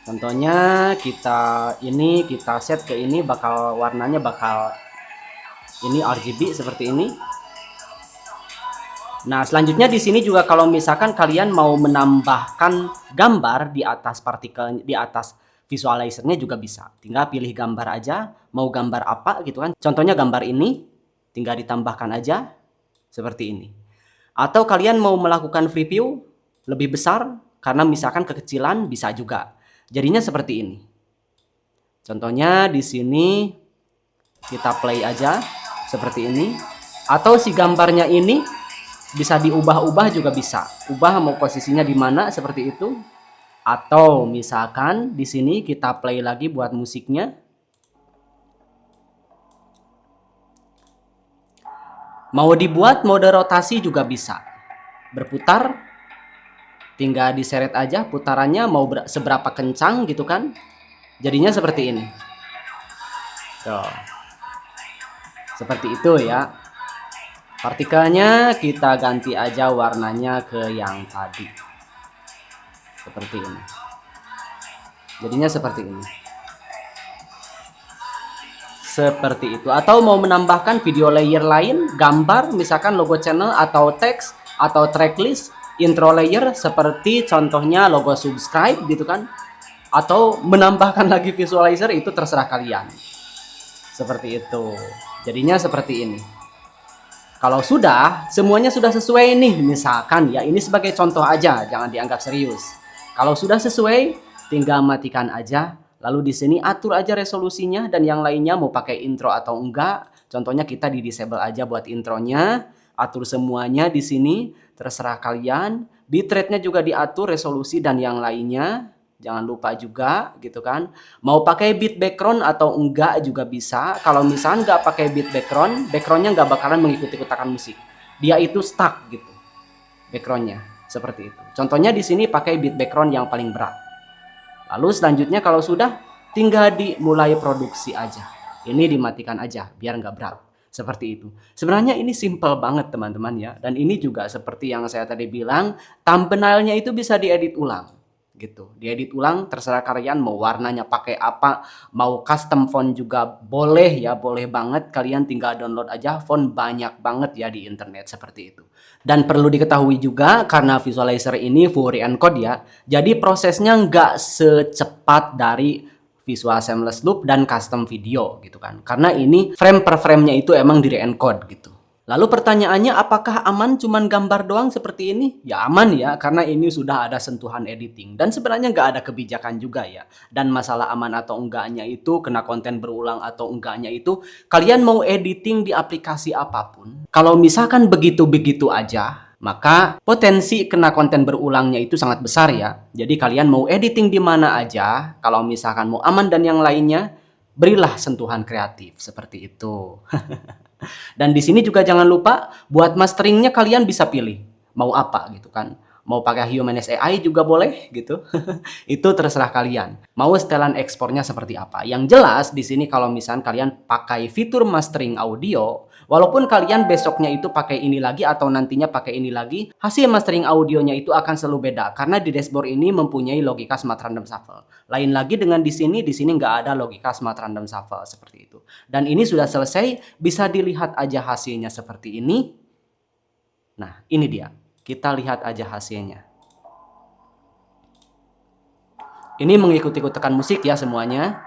Contohnya kita set ke ini, bakal warnanya bakal ini RGB seperti ini. Nah, selanjutnya di sini juga kalau misalkan kalian mau menambahkan gambar di atas partikel, di atas visualizernya juga bisa. Tinggal pilih gambar aja, mau gambar apa gitu kan. Contohnya gambar ini, tinggal ditambahkan aja seperti ini. Atau kalian mau melakukan preview lebih besar, karena misalkan kekecilan bisa juga. Jadinya seperti ini. Contohnya di sini kita play aja seperti ini. Atau si gambarnya ini bisa diubah-ubah juga bisa. Ubah mau posisinya di mana seperti itu. Atau misalkan di sini kita play lagi buat musiknya. Mau dibuat mode rotasi juga bisa. Berputar. Tinggal diseret aja putarannya mau seberapa kencang gitu kan. Jadinya seperti ini. Tuh. Seperti itu ya. Partikelnya kita ganti aja warnanya ke yang tadi. Seperti ini. Jadinya seperti ini. Seperti itu. Atau mau menambahkan video layer lain, gambar, misalkan logo channel atau teks atau tracklist, intro layer seperti contohnya logo subscribe gitu kan. Atau menambahkan lagi visualizer, itu terserah kalian. Seperti itu. Jadinya seperti ini. Kalau sudah, semuanya sudah sesuai nih, misalkan ya, ini sebagai contoh aja, jangan dianggap serius. Kalau sudah sesuai, tinggal matikan aja. Lalu di sini atur aja resolusinya dan yang lainnya mau pakai intro atau enggak. Contohnya kita di disable aja buat intronya. Atur semuanya di sini, terserah kalian. Bitrate-nya juga diatur resolusi dan yang lainnya. Jangan lupa juga gitu kan. Mau pakai beat background atau enggak juga bisa. Kalau misalnya nggak pakai beat background, backgroundnya nggak bakalan mengikuti kutakan musik. Dia itu stuck gitu. Backgroundnya seperti itu. Contohnya di sini pakai beat background yang paling berat. Lalu selanjutnya kalau sudah, tinggal dimulai produksi aja. Ini dimatikan aja biar nggak berat. Seperti itu. Sebenarnya ini simple banget teman-teman ya. Dan ini juga seperti yang saya tadi bilang, thumbnailnya itu bisa diedit ulang. Gitu. Diedit ulang terserah kalian mau warnanya pakai apa, mau custom font juga boleh ya, boleh banget. Kalian tinggal download aja, font banyak banget ya di internet seperti itu. Dan perlu diketahui juga karena visualizer ini full re-encode ya, jadi prosesnya nggak secepat dari visual seamless loop dan custom video gitu kan, karena ini frame per frame-nya itu emang di re-encode gitu. Lalu pertanyaannya, apakah aman cuman gambar doang seperti ini? Ya aman ya, karena ini sudah ada sentuhan editing. Dan sebenarnya nggak ada kebijakan juga ya. Dan masalah aman atau enggaknya itu, kena konten berulang atau enggaknya itu, kalian mau editing di aplikasi apapun, kalau misalkan begitu-begitu aja, maka potensi kena konten berulangnya itu sangat besar ya. Jadi kalian mau editing di mana aja, kalau misalkan mau aman dan yang lainnya, berilah sentuhan kreatif seperti itu. Dan di sini juga jangan lupa buat masteringnya kalian bisa pilih mau apa gitu kan. Mau pakai Humanized AI juga boleh gitu. Itu terserah kalian. Mau setelan ekspornya seperti apa. Yang jelas di sini kalau misalnya kalian pakai fitur mastering audio, walaupun kalian besoknya itu pakai ini lagi atau nantinya pakai ini lagi, hasil mastering audionya itu akan selalu beda karena di dashboard ini mempunyai logika smart random shuffle. Lain lagi dengan di sini nggak ada logika smart random shuffle seperti itu. Dan ini sudah selesai, bisa dilihat aja hasilnya seperti ini. Nah, ini dia. Kita lihat aja hasilnya. Ini mengikuti kutukan musik ya semuanya.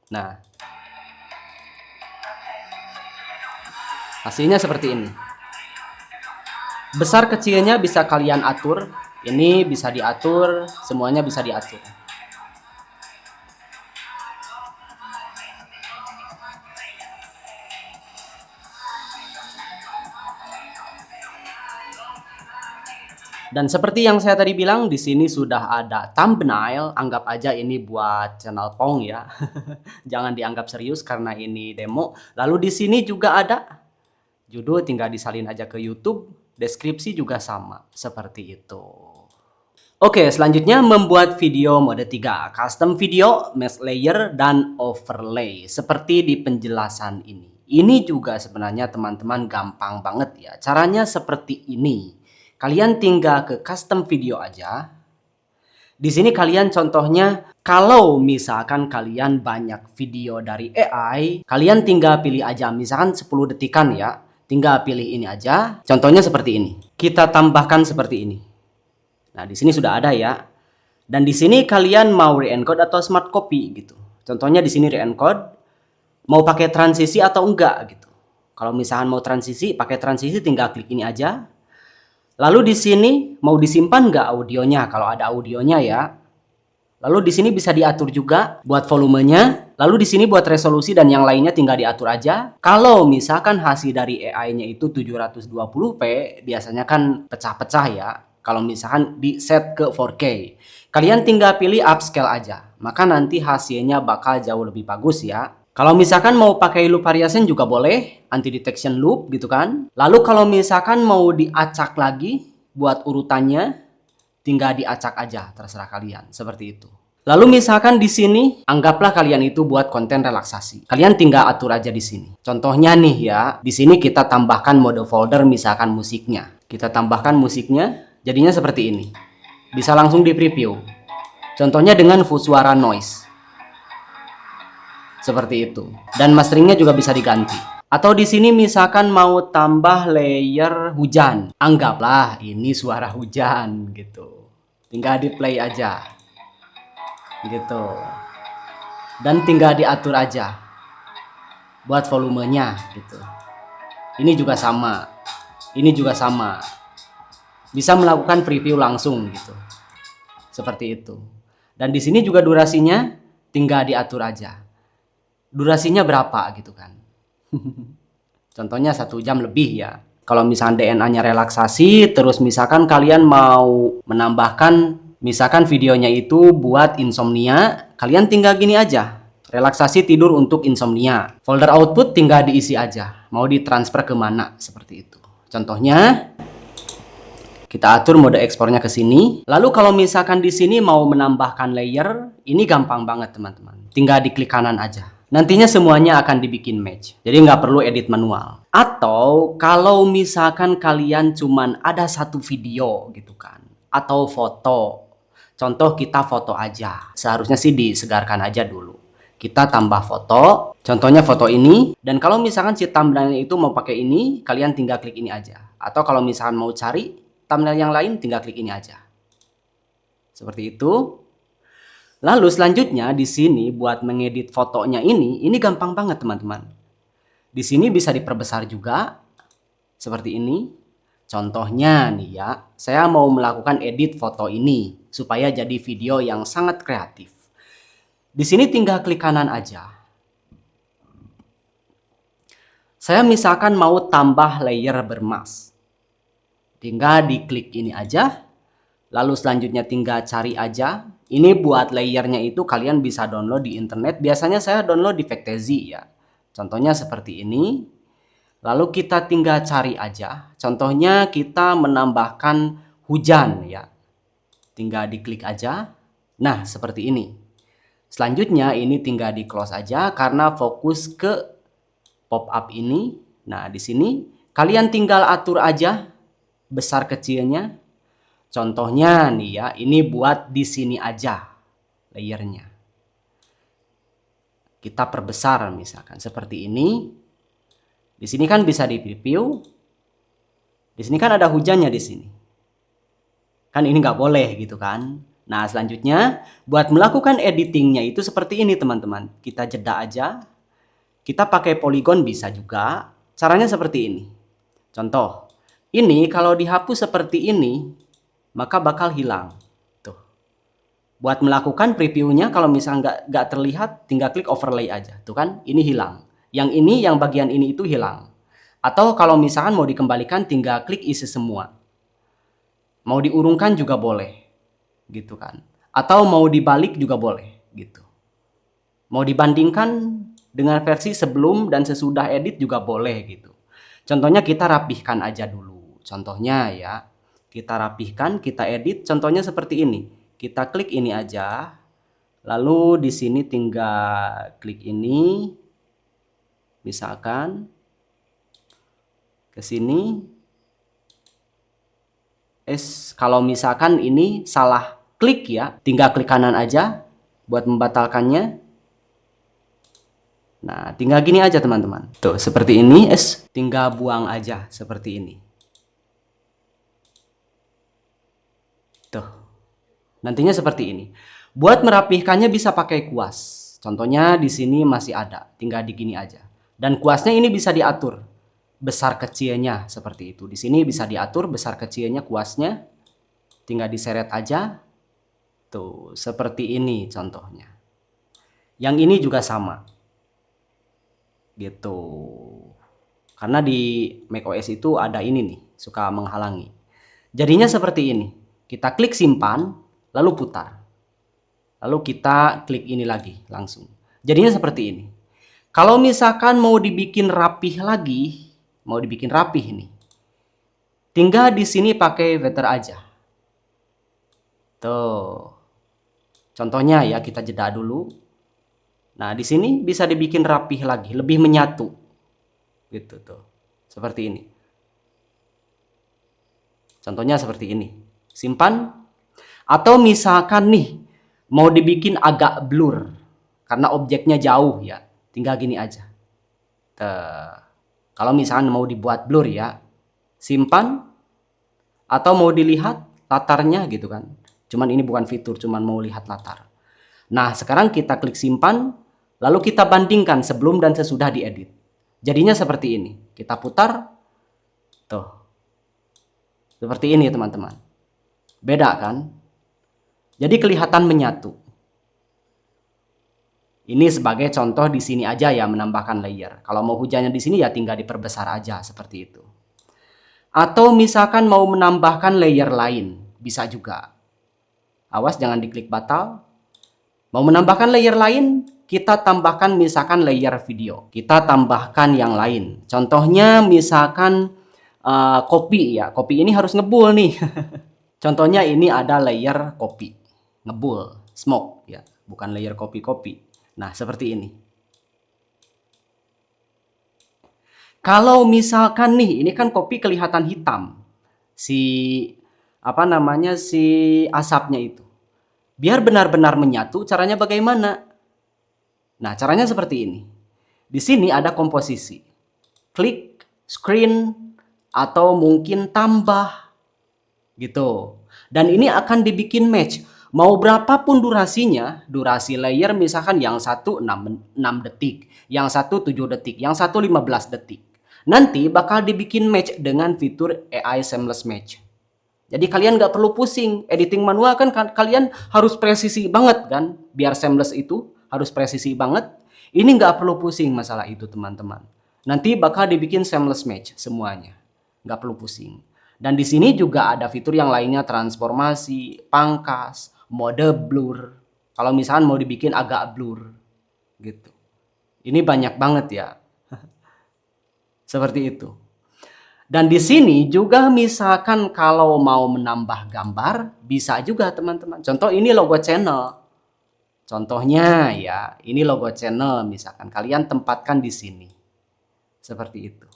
Nah, Hasilnya seperti ini. Besar kecilnya bisa kalian atur. Ini bisa diatur, semuanya bisa diatur. Dan seperti yang saya tadi bilang, di sini sudah ada thumbnail. Anggap aja ini buat channel Pong ya. Jangan dianggap serius karena ini demo. Lalu di sini juga ada judul, tinggal disalin aja ke YouTube. Deskripsi juga sama, seperti itu. Oke, selanjutnya membuat video mode 3. Custom video, mesh layer, dan overlay. Seperti di penjelasan ini. Ini juga sebenarnya teman-teman gampang banget ya. Caranya seperti ini. Kalian tinggal ke custom video aja. Di sini kalian contohnya, kalau misalkan kalian banyak video dari AI, kalian tinggal pilih aja, misalkan 10 detikan ya. Tinggal pilih ini aja. Contohnya seperti ini. Kita tambahkan seperti ini. Nah, di sini sudah ada ya. Dan di sini kalian mau re-encode atau smart copy gitu. Contohnya di sini re-encode, mau pakai transisi atau enggak gitu. Kalau misalkan mau transisi, pakai transisi tinggal klik ini aja. Lalu di sini mau disimpan nggak audionya? Kalau ada audionya ya. Lalu di sini bisa diatur juga buat volumenya. Lalu di sini buat resolusi dan yang lainnya tinggal diatur aja. Kalau misalkan hasil dari AI-nya itu 720p, biasanya kan pecah-pecah ya. Kalau misalkan di set ke 4K, kalian tinggal pilih upscale aja. Maka nanti hasilnya bakal jauh lebih bagus ya. Kalau misalkan mau pakai loop variation juga boleh, anti detection loop gitu kan. Lalu kalau misalkan mau diacak lagi buat urutannya, tinggal diacak aja, terserah kalian, seperti itu. Lalu misalkan di sini, anggaplah kalian itu buat konten relaksasi. Kalian tinggal atur aja di sini. Contohnya nih ya, di sini kita tambahkan mode folder misalkan musiknya. Kita tambahkan musiknya, jadinya seperti ini. Bisa langsung di preview. Contohnya dengan full suara noise. Seperti itu. Dan masteringnya juga bisa diganti. Atau di sini misalkan mau tambah layer hujan. Anggaplah ini suara hujan gitu. Tinggal di play aja. Gitu. Dan tinggal diatur aja. Buat volumenya gitu. Ini juga sama. Ini juga sama. Bisa melakukan preview langsung gitu. Seperti itu. Dan di sini juga durasinya tinggal diatur aja. Durasinya berapa gitu kan. Contohnya 1 jam lebih ya. Kalau misalkan DNA-nya relaksasi, terus misalkan kalian mau menambahkan, misalkan videonya itu buat insomnia, kalian tinggal gini aja. Relaksasi tidur untuk insomnia. Folder output tinggal diisi aja. Mau ditransfer kemana, seperti itu. Contohnya, kita atur mode ekspornya ke sini. Lalu kalau misalkan di sini mau menambahkan layer, ini gampang banget teman-teman. Tinggal diklik kanan aja. Nantinya semuanya akan dibikin match. Jadi nggak perlu edit manual. Atau kalau misalkan kalian cuman ada satu video gitu kan. Atau foto. Contoh kita foto aja. Seharusnya sih disegarkan aja dulu. Kita tambah foto. Contohnya foto ini. Dan kalau misalkan si thumbnail itu mau pakai ini, kalian tinggal klik ini aja. Atau kalau misalkan mau cari thumbnail yang lain, tinggal klik ini aja. Seperti itu. Lalu selanjutnya di sini buat mengedit fotonya ini gampang banget teman-teman. Di sini bisa diperbesar juga seperti ini. Contohnya nih ya, saya mau melakukan edit foto ini supaya jadi video yang sangat kreatif. Di sini tinggal klik kanan aja. Saya misalkan mau tambah layer bermas. Tinggal diklik ini aja. Lalu selanjutnya tinggal cari aja. Ini buat layernya itu kalian bisa download di internet. Biasanya saya download di Vecteezy ya. Contohnya seperti ini. Lalu kita tinggal cari aja. Contohnya kita menambahkan hujan ya. Tinggal diklik aja. Nah, seperti ini. Selanjutnya ini tinggal di close aja karena fokus ke pop-up ini. Nah, di sini kalian tinggal atur aja besar kecilnya. Contohnya nih ya, ini buat di sini aja layernya. Kita perbesar misalkan seperti ini. Di sini kan bisa di preview. Di sini kan ada hujannya di sini. Kan ini nggak boleh gitu kan. Nah, selanjutnya buat melakukan editingnya itu seperti ini teman-teman. Kita jeda aja. Kita pakai polygon bisa juga. Caranya seperti ini. Contoh, ini kalau dihapus seperti ini, maka bakal hilang. Tuh. Buat melakukan previewnya, kalau misalnya nggak terlihat, tinggal klik overlay aja. Tuh kan, ini hilang. Yang ini, yang bagian ini itu hilang. Atau kalau misalkan mau dikembalikan, tinggal klik isi semua. Mau diurungkan juga boleh. Gitu kan. Atau mau dibalik juga boleh. Gitu. Mau dibandingkan dengan versi sebelum dan sesudah edit juga boleh gitu. Contohnya kita rapihkan aja dulu. Contohnya ya, kita rapihkan, kita edit. Contohnya seperti ini. Kita klik ini aja. Lalu di sini tinggal klik ini. Misalkan ke sini. Kalau misalkan ini salah klik ya, tinggal klik kanan aja buat membatalkannya. Nah, tinggal gini aja teman-teman. Tuh, seperti ini, tinggal buang aja seperti ini. Tuh. Nantinya seperti ini. Buat merapihkannya bisa pakai kuas. Contohnya di sini masih ada, tinggal di gini aja. Dan kuasnya ini bisa diatur besar kecilnya seperti itu. Di sini bisa diatur besar kecilnya kuasnya. Tinggal diseret aja. Tuh, seperti ini contohnya. Yang ini juga sama. Gitu. Karena di macOS itu ada ini nih, suka menghalangi. Jadinya seperti ini. Kita klik simpan, lalu putar. Lalu kita klik ini lagi langsung. Jadinya seperti ini. Kalau misalkan mau dibikin rapih lagi, mau dibikin rapih ini, tinggal di sini pakai vector aja. Tuh. Contohnya ya, kita jeda dulu. Nah, di sini bisa dibikin rapih lagi, lebih menyatu. Gitu tuh. Seperti ini. Contohnya seperti ini. Simpan. Atau misalkan nih, mau dibikin agak blur. Karena objeknya jauh ya. Tinggal gini aja. Kalau misalkan mau dibuat blur ya. Simpan. Atau mau dilihat latarnya gitu kan. Cuman ini bukan fitur, cuman mau lihat latar. Nah, sekarang kita klik simpan. Lalu kita bandingkan sebelum dan sesudah diedit. Jadinya seperti ini. Kita putar. Tuh. Seperti ini teman-teman. Beda kan? Jadi kelihatan menyatu. Ini sebagai contoh di sini aja ya, menambahkan layer. Kalau mau hujannya di sini ya tinggal diperbesar aja seperti itu. Atau misalkan mau menambahkan layer lain. Bisa juga. Awas jangan diklik batal. Mau menambahkan layer lain, kita tambahkan misalkan layer video. Kita tambahkan yang lain. Contohnya misalkan kopi ya. Kopi ini harus ngebul nih. Contohnya ini ada layer kopi. Ngebul, smoke ya. Bukan layer kopi-kopi. Nah, seperti ini. Kalau misalkan nih, ini kan kopi kelihatan hitam. Si asapnya itu. Biar benar-benar menyatu, caranya bagaimana? Nah, caranya seperti ini. Di sini ada komposisi. Klik, screen, atau mungkin tambah. Gitu. Dan ini akan dibikin match. Mau berapapun durasinya, durasi layer misalkan yang satu 6 detik, yang satu 7 detik, yang satu 15 detik. Nanti bakal dibikin match dengan fitur AI Seamless Match. Jadi kalian nggak perlu pusing. Editing manual kan kalian harus presisi banget kan. Biar seamless itu harus presisi banget. Ini nggak perlu pusing masalah itu teman-teman. Nanti bakal dibikin seamless match semuanya. Nggak perlu pusing. Dan di sini juga ada fitur yang lainnya, transformasi, pangkas, mode blur. Kalau misalkan mau dibikin agak blur. Gitu. Ini banyak banget ya. Seperti itu. Dan di sini juga misalkan kalau mau menambah gambar, bisa juga teman-teman. Contoh ini logo channel. Contohnya ya, ini logo channel misalkan. Kalian tempatkan di sini. Seperti itu.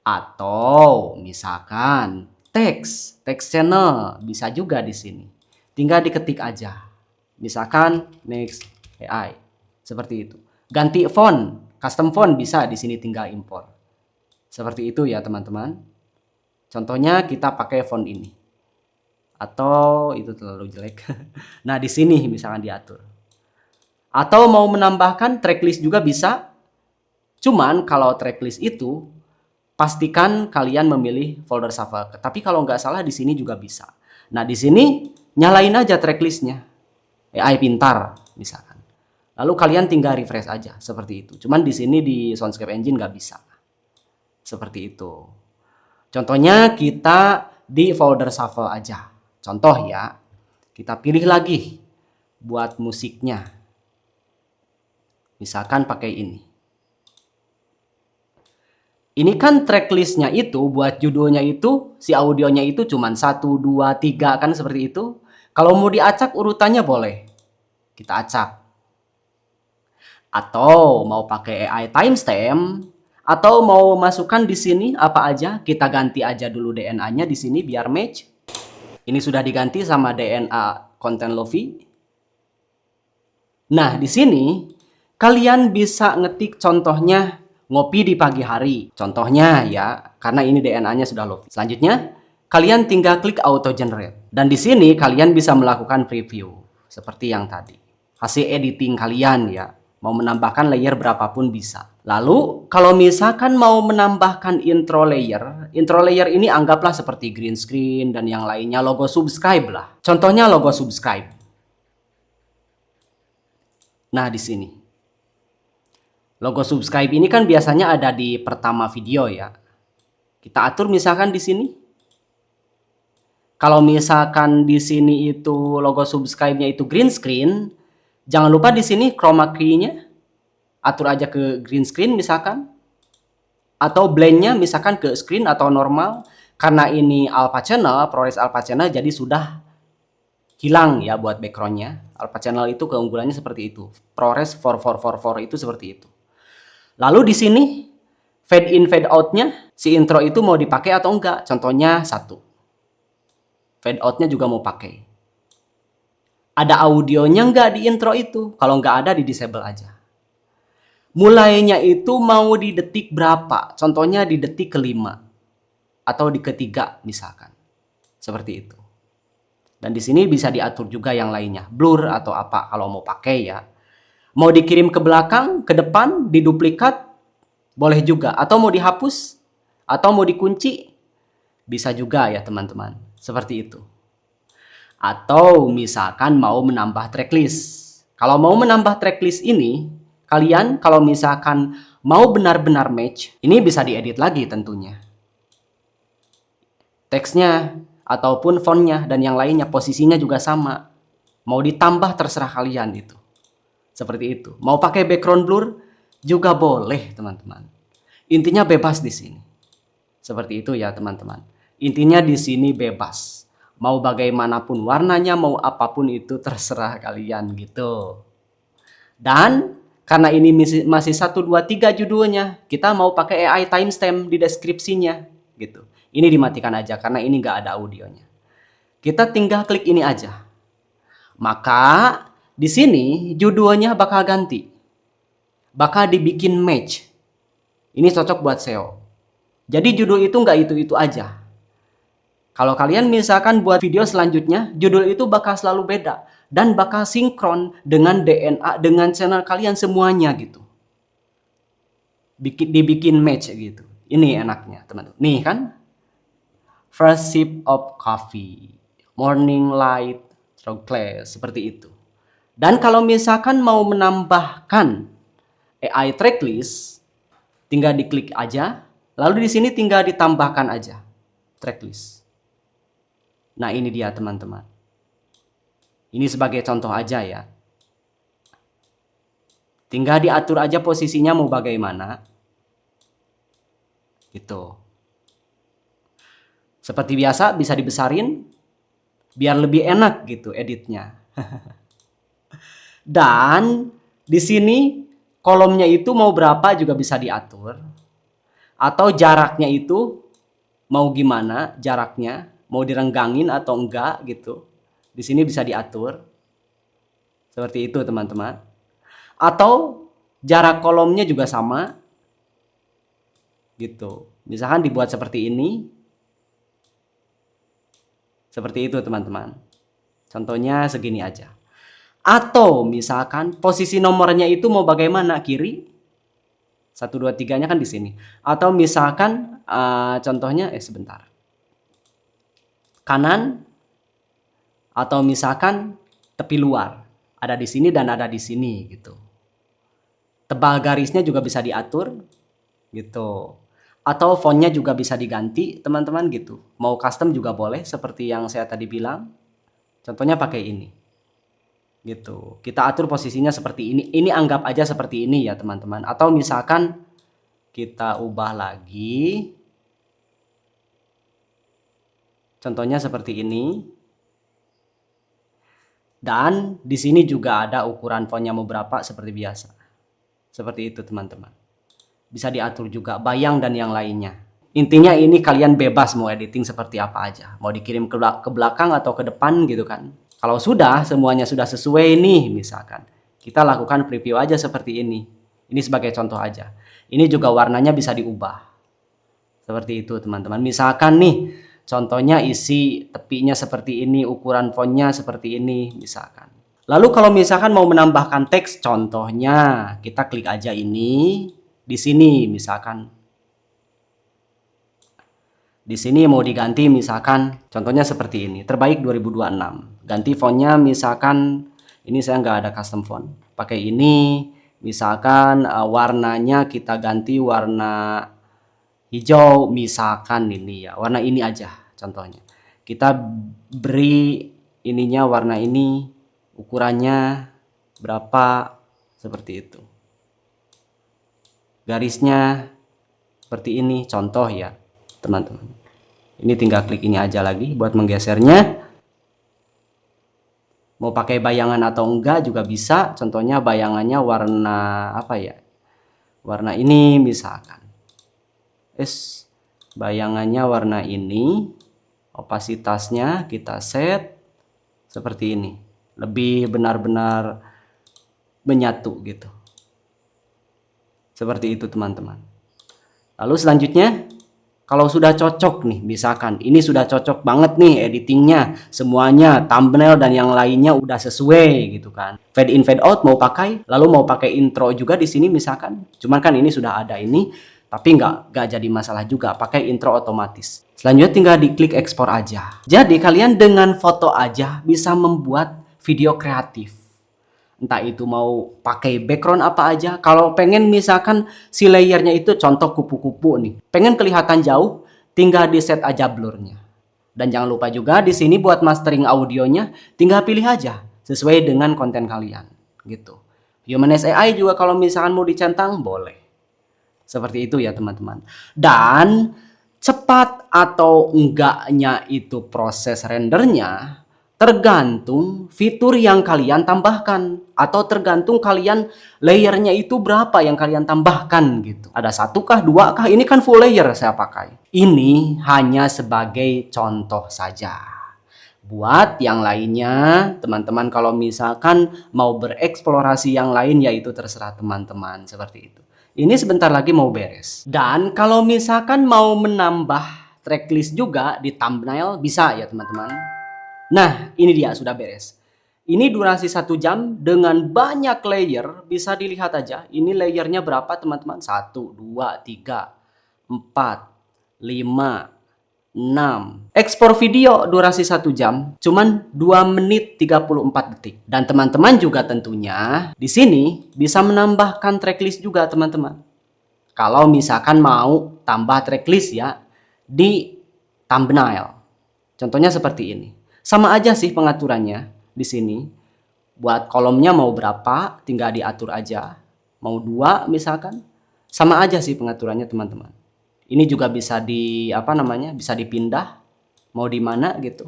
Atau misalkan teks channel. Bisa juga di sini. Tinggal diketik aja. Misalkan next AI. Seperti itu. Ganti font. Custom font bisa di sini tinggal import. Seperti itu ya teman-teman. Contohnya kita pakai font ini. Atau itu terlalu jelek. Nah di sini misalkan diatur. Atau mau menambahkan tracklist juga bisa. Cuman kalau tracklist itu pastikan kalian memilih folder shuffle. Tapi kalau nggak salah di sini juga bisa. Nah, di sini nyalain aja tracklistnya. AI pintar misalkan. Lalu kalian tinggal refresh aja seperti itu. Cuman di sini di Soundscape Engine nggak bisa. Seperti itu. Contohnya kita di folder shuffle aja. Contoh ya. Kita pilih lagi buat musiknya. Misalkan pakai ini. Ini kan tracklistnya itu buat judulnya itu si audionya itu cuman 1, 2, 3 kan seperti itu. Kalau mau diacak urutannya boleh. Kita acak. Atau mau pakai AI timestamp atau mau masukkan di sini apa aja, kita ganti aja dulu DNA-nya di sini biar match. Ini sudah diganti sama DNA Content Lofi. Nah, di sini kalian bisa ngetik contohnya ngopi di pagi hari. Contohnya ya, karena ini DNA-nya sudah Lofi. Selanjutnya, kalian tinggal klik auto generate. Dan di sini kalian bisa melakukan preview seperti yang tadi. Hasil editing kalian ya. Mau menambahkan layer berapapun bisa. Lalu, kalau misalkan mau menambahkan intro layer ini anggaplah seperti green screen dan yang lainnya, logo subscribe lah. Contohnya logo subscribe. Nah, di sini. Logo subscribe ini kan biasanya ada di pertama video ya. Kita atur misalkan di sini. Kalau misalkan di sini itu logo subscribe-nya itu green screen, jangan lupa di sini chroma key-nya atur aja ke green screen misalkan. Atau blend-nya misalkan ke screen atau normal. Karena ini alpha channel, ProRes alpha channel, jadi sudah hilang ya buat background-nya. Alpha channel itu keunggulannya seperti itu. ProRes 4444 itu seperti itu. Lalu di sini fade in fade out-nya si intro itu mau dipakai atau enggak. Contohnya 1. Fade out-nya juga mau pakai. Ada audionya enggak di intro itu? Kalau enggak ada, di disable aja. Mulainya itu mau di detik berapa? Contohnya di detik ke-5 atau di ke-3 misalkan. Seperti itu. Dan di sini bisa diatur juga yang lainnya, blur atau apa kalau mau pakai ya. Mau dikirim ke belakang, ke depan, diduplikat boleh juga, atau mau dihapus atau mau dikunci bisa juga ya teman-teman. Seperti itu. Atau misalkan mau menambah tracklist. Kalau mau menambah tracklist ini, kalian kalau misalkan mau benar-benar match, ini bisa diedit lagi tentunya. Teksnya ataupun fontnya dan yang lainnya, posisinya juga sama. Mau ditambah terserah kalian itu. Seperti itu. Mau pakai background blur juga boleh teman-teman. Intinya bebas di sini. Seperti itu ya teman-teman. Intinya di sini bebas. Mau bagaimanapun warnanya, mau apapun itu terserah kalian gitu. Dan karena ini masih 1, 2, 3 judulnya, kita mau pakai AI timestamp di deskripsinya gitu. Ini dimatikan aja karena ini nggak ada audionya. Kita tinggal klik ini aja. Maka di sini judulnya bakal ganti. Bakal dibikin match. Ini cocok buat SEO. Jadi judul itu nggak itu-itu aja. Kalau kalian misalkan buat video selanjutnya, judul itu bakal selalu beda. Dan bakal sinkron dengan DNA, dengan channel kalian semuanya gitu. Dibikin match gitu. Ini enaknya teman-teman. Nih kan. First sip of coffee. Morning light. Through class. Seperti itu. Dan kalau misalkan mau menambahkan AI tracklist, tinggal diklik aja. Lalu di sini tinggal ditambahkan aja tracklist. Nah, ini dia teman-teman. Ini sebagai contoh aja ya. Tinggal diatur aja posisinya mau bagaimana. Gitu. Seperti biasa bisa dibesarin biar lebih enak gitu editnya. Dan di sini kolomnya itu mau berapa juga bisa diatur. Atau jaraknya itu mau gimana jaraknya. Mau direnggangin atau enggak gitu. Di sini bisa diatur. Seperti itu teman-teman. Atau jarak kolomnya juga sama. Gitu. Misalkan dibuat seperti ini. Seperti itu teman-teman. Contohnya segini aja. Atau misalkan posisi nomornya itu mau bagaimana? Kiri, 1, 1, 2, 3-nya kan di sini. Atau misalkan contohnya sebentar. Kanan atau misalkan tepi luar. Ada di sini dan ada di sini gitu. Tebal garisnya juga bisa diatur gitu. Atau fontnya juga bisa diganti teman-teman gitu. Mau custom juga boleh seperti yang saya tadi bilang. Contohnya pakai ini. Gitu. Kita atur posisinya seperti ini. Ini anggap aja seperti ini ya teman-teman. Atau misalkan kita ubah lagi. Contohnya seperti ini. Dan di sini juga ada ukuran fontnya mau berapa seperti biasa. Seperti itu teman-teman. Bisa diatur juga bayang dan yang lainnya. Intinya ini kalian bebas mau editing seperti apa aja. Mau dikirim ke belakang atau ke depan gitu kan. Kalau sudah, semuanya sudah sesuai nih misalkan. Kita lakukan preview aja seperti ini. Ini sebagai contoh aja. Ini juga warnanya bisa diubah. Seperti itu teman-teman. Misalkan nih, contohnya isi tepinya seperti ini, ukuran fontnya seperti ini misalkan. Lalu kalau misalkan mau menambahkan teks, contohnya kita klik aja ini. Di sini misalkan. Di sini mau diganti misalkan contohnya seperti ini, terbaik 2026. Ganti fontnya misalkan ini saya nggak ada custom font. Pakai ini misalkan warnanya kita ganti warna hijau misalkan ini ya. Warna ini aja contohnya. Kita beri ininya warna ini, ukurannya berapa seperti itu. Garisnya seperti ini contoh ya. Teman-teman, ini tinggal klik ini aja lagi buat menggesernya. Mau pakai bayangan atau enggak juga bisa. Contohnya bayangannya warna apa ya, warna ini misalkan. Bayangannya warna ini, opasitasnya kita set seperti ini, lebih benar-benar menyatu gitu. Seperti itu teman-teman. Lalu selanjutnya, kalau sudah cocok nih, misalkan ini sudah cocok banget nih editingnya, semuanya, thumbnail dan yang lainnya udah sesuai gitu kan. Fade in, fade out mau pakai, lalu mau pakai intro juga di sini misalkan. Cuman kan ini sudah ada ini, tapi nggak jadi masalah juga, pakai intro otomatis. Selanjutnya tinggal diklik ekspor aja. Jadi kalian dengan foto aja bisa membuat video kreatif. Entah itu mau pakai background apa aja. Kalau pengen misalkan si layernya itu contoh kupu-kupu nih. Pengen kelihatan jauh, tinggal di set aja blurnya. Dan jangan lupa juga di sini buat mastering audionya, tinggal pilih aja sesuai dengan konten kalian gitu. Humanize AI juga kalau misalkan mau dicentang boleh. Seperti itu ya teman-teman. Dan cepat atau enggaknya itu proses rendernya tergantung fitur yang kalian tambahkan atau tergantung kalian layernya itu berapa yang kalian tambahkan gitu. Ada 1 kah, 2 kah? Ini kan full layer saya pakai. Ini hanya sebagai contoh saja. Buat yang lainnya, teman-teman kalau misalkan mau bereksplorasi yang lain yaitu terserah teman-teman seperti itu. Ini sebentar lagi mau beres. Dan kalau misalkan mau menambah tracklist juga di thumbnail bisa ya teman-teman. Nah, ini dia sudah beres. Ini durasi 1 jam dengan banyak layer. Bisa dilihat aja. Ini layernya berapa teman-teman? 1, 2, 3, 4, 5, 6. Ekspor video durasi 1 jam. Cuman 2 menit 34 detik. Dan teman-teman juga tentunya di sini bisa menambahkan tracklist juga teman-teman. Kalau misalkan mau tambah tracklist ya di thumbnail. Contohnya seperti ini. Sama aja sih pengaturannya di sini. Buat kolomnya mau berapa, tinggal diatur aja. Mau 2 misalkan. Sama aja sih pengaturannya teman-teman. Ini juga bisa bisa dipindah. Mau di mana gitu.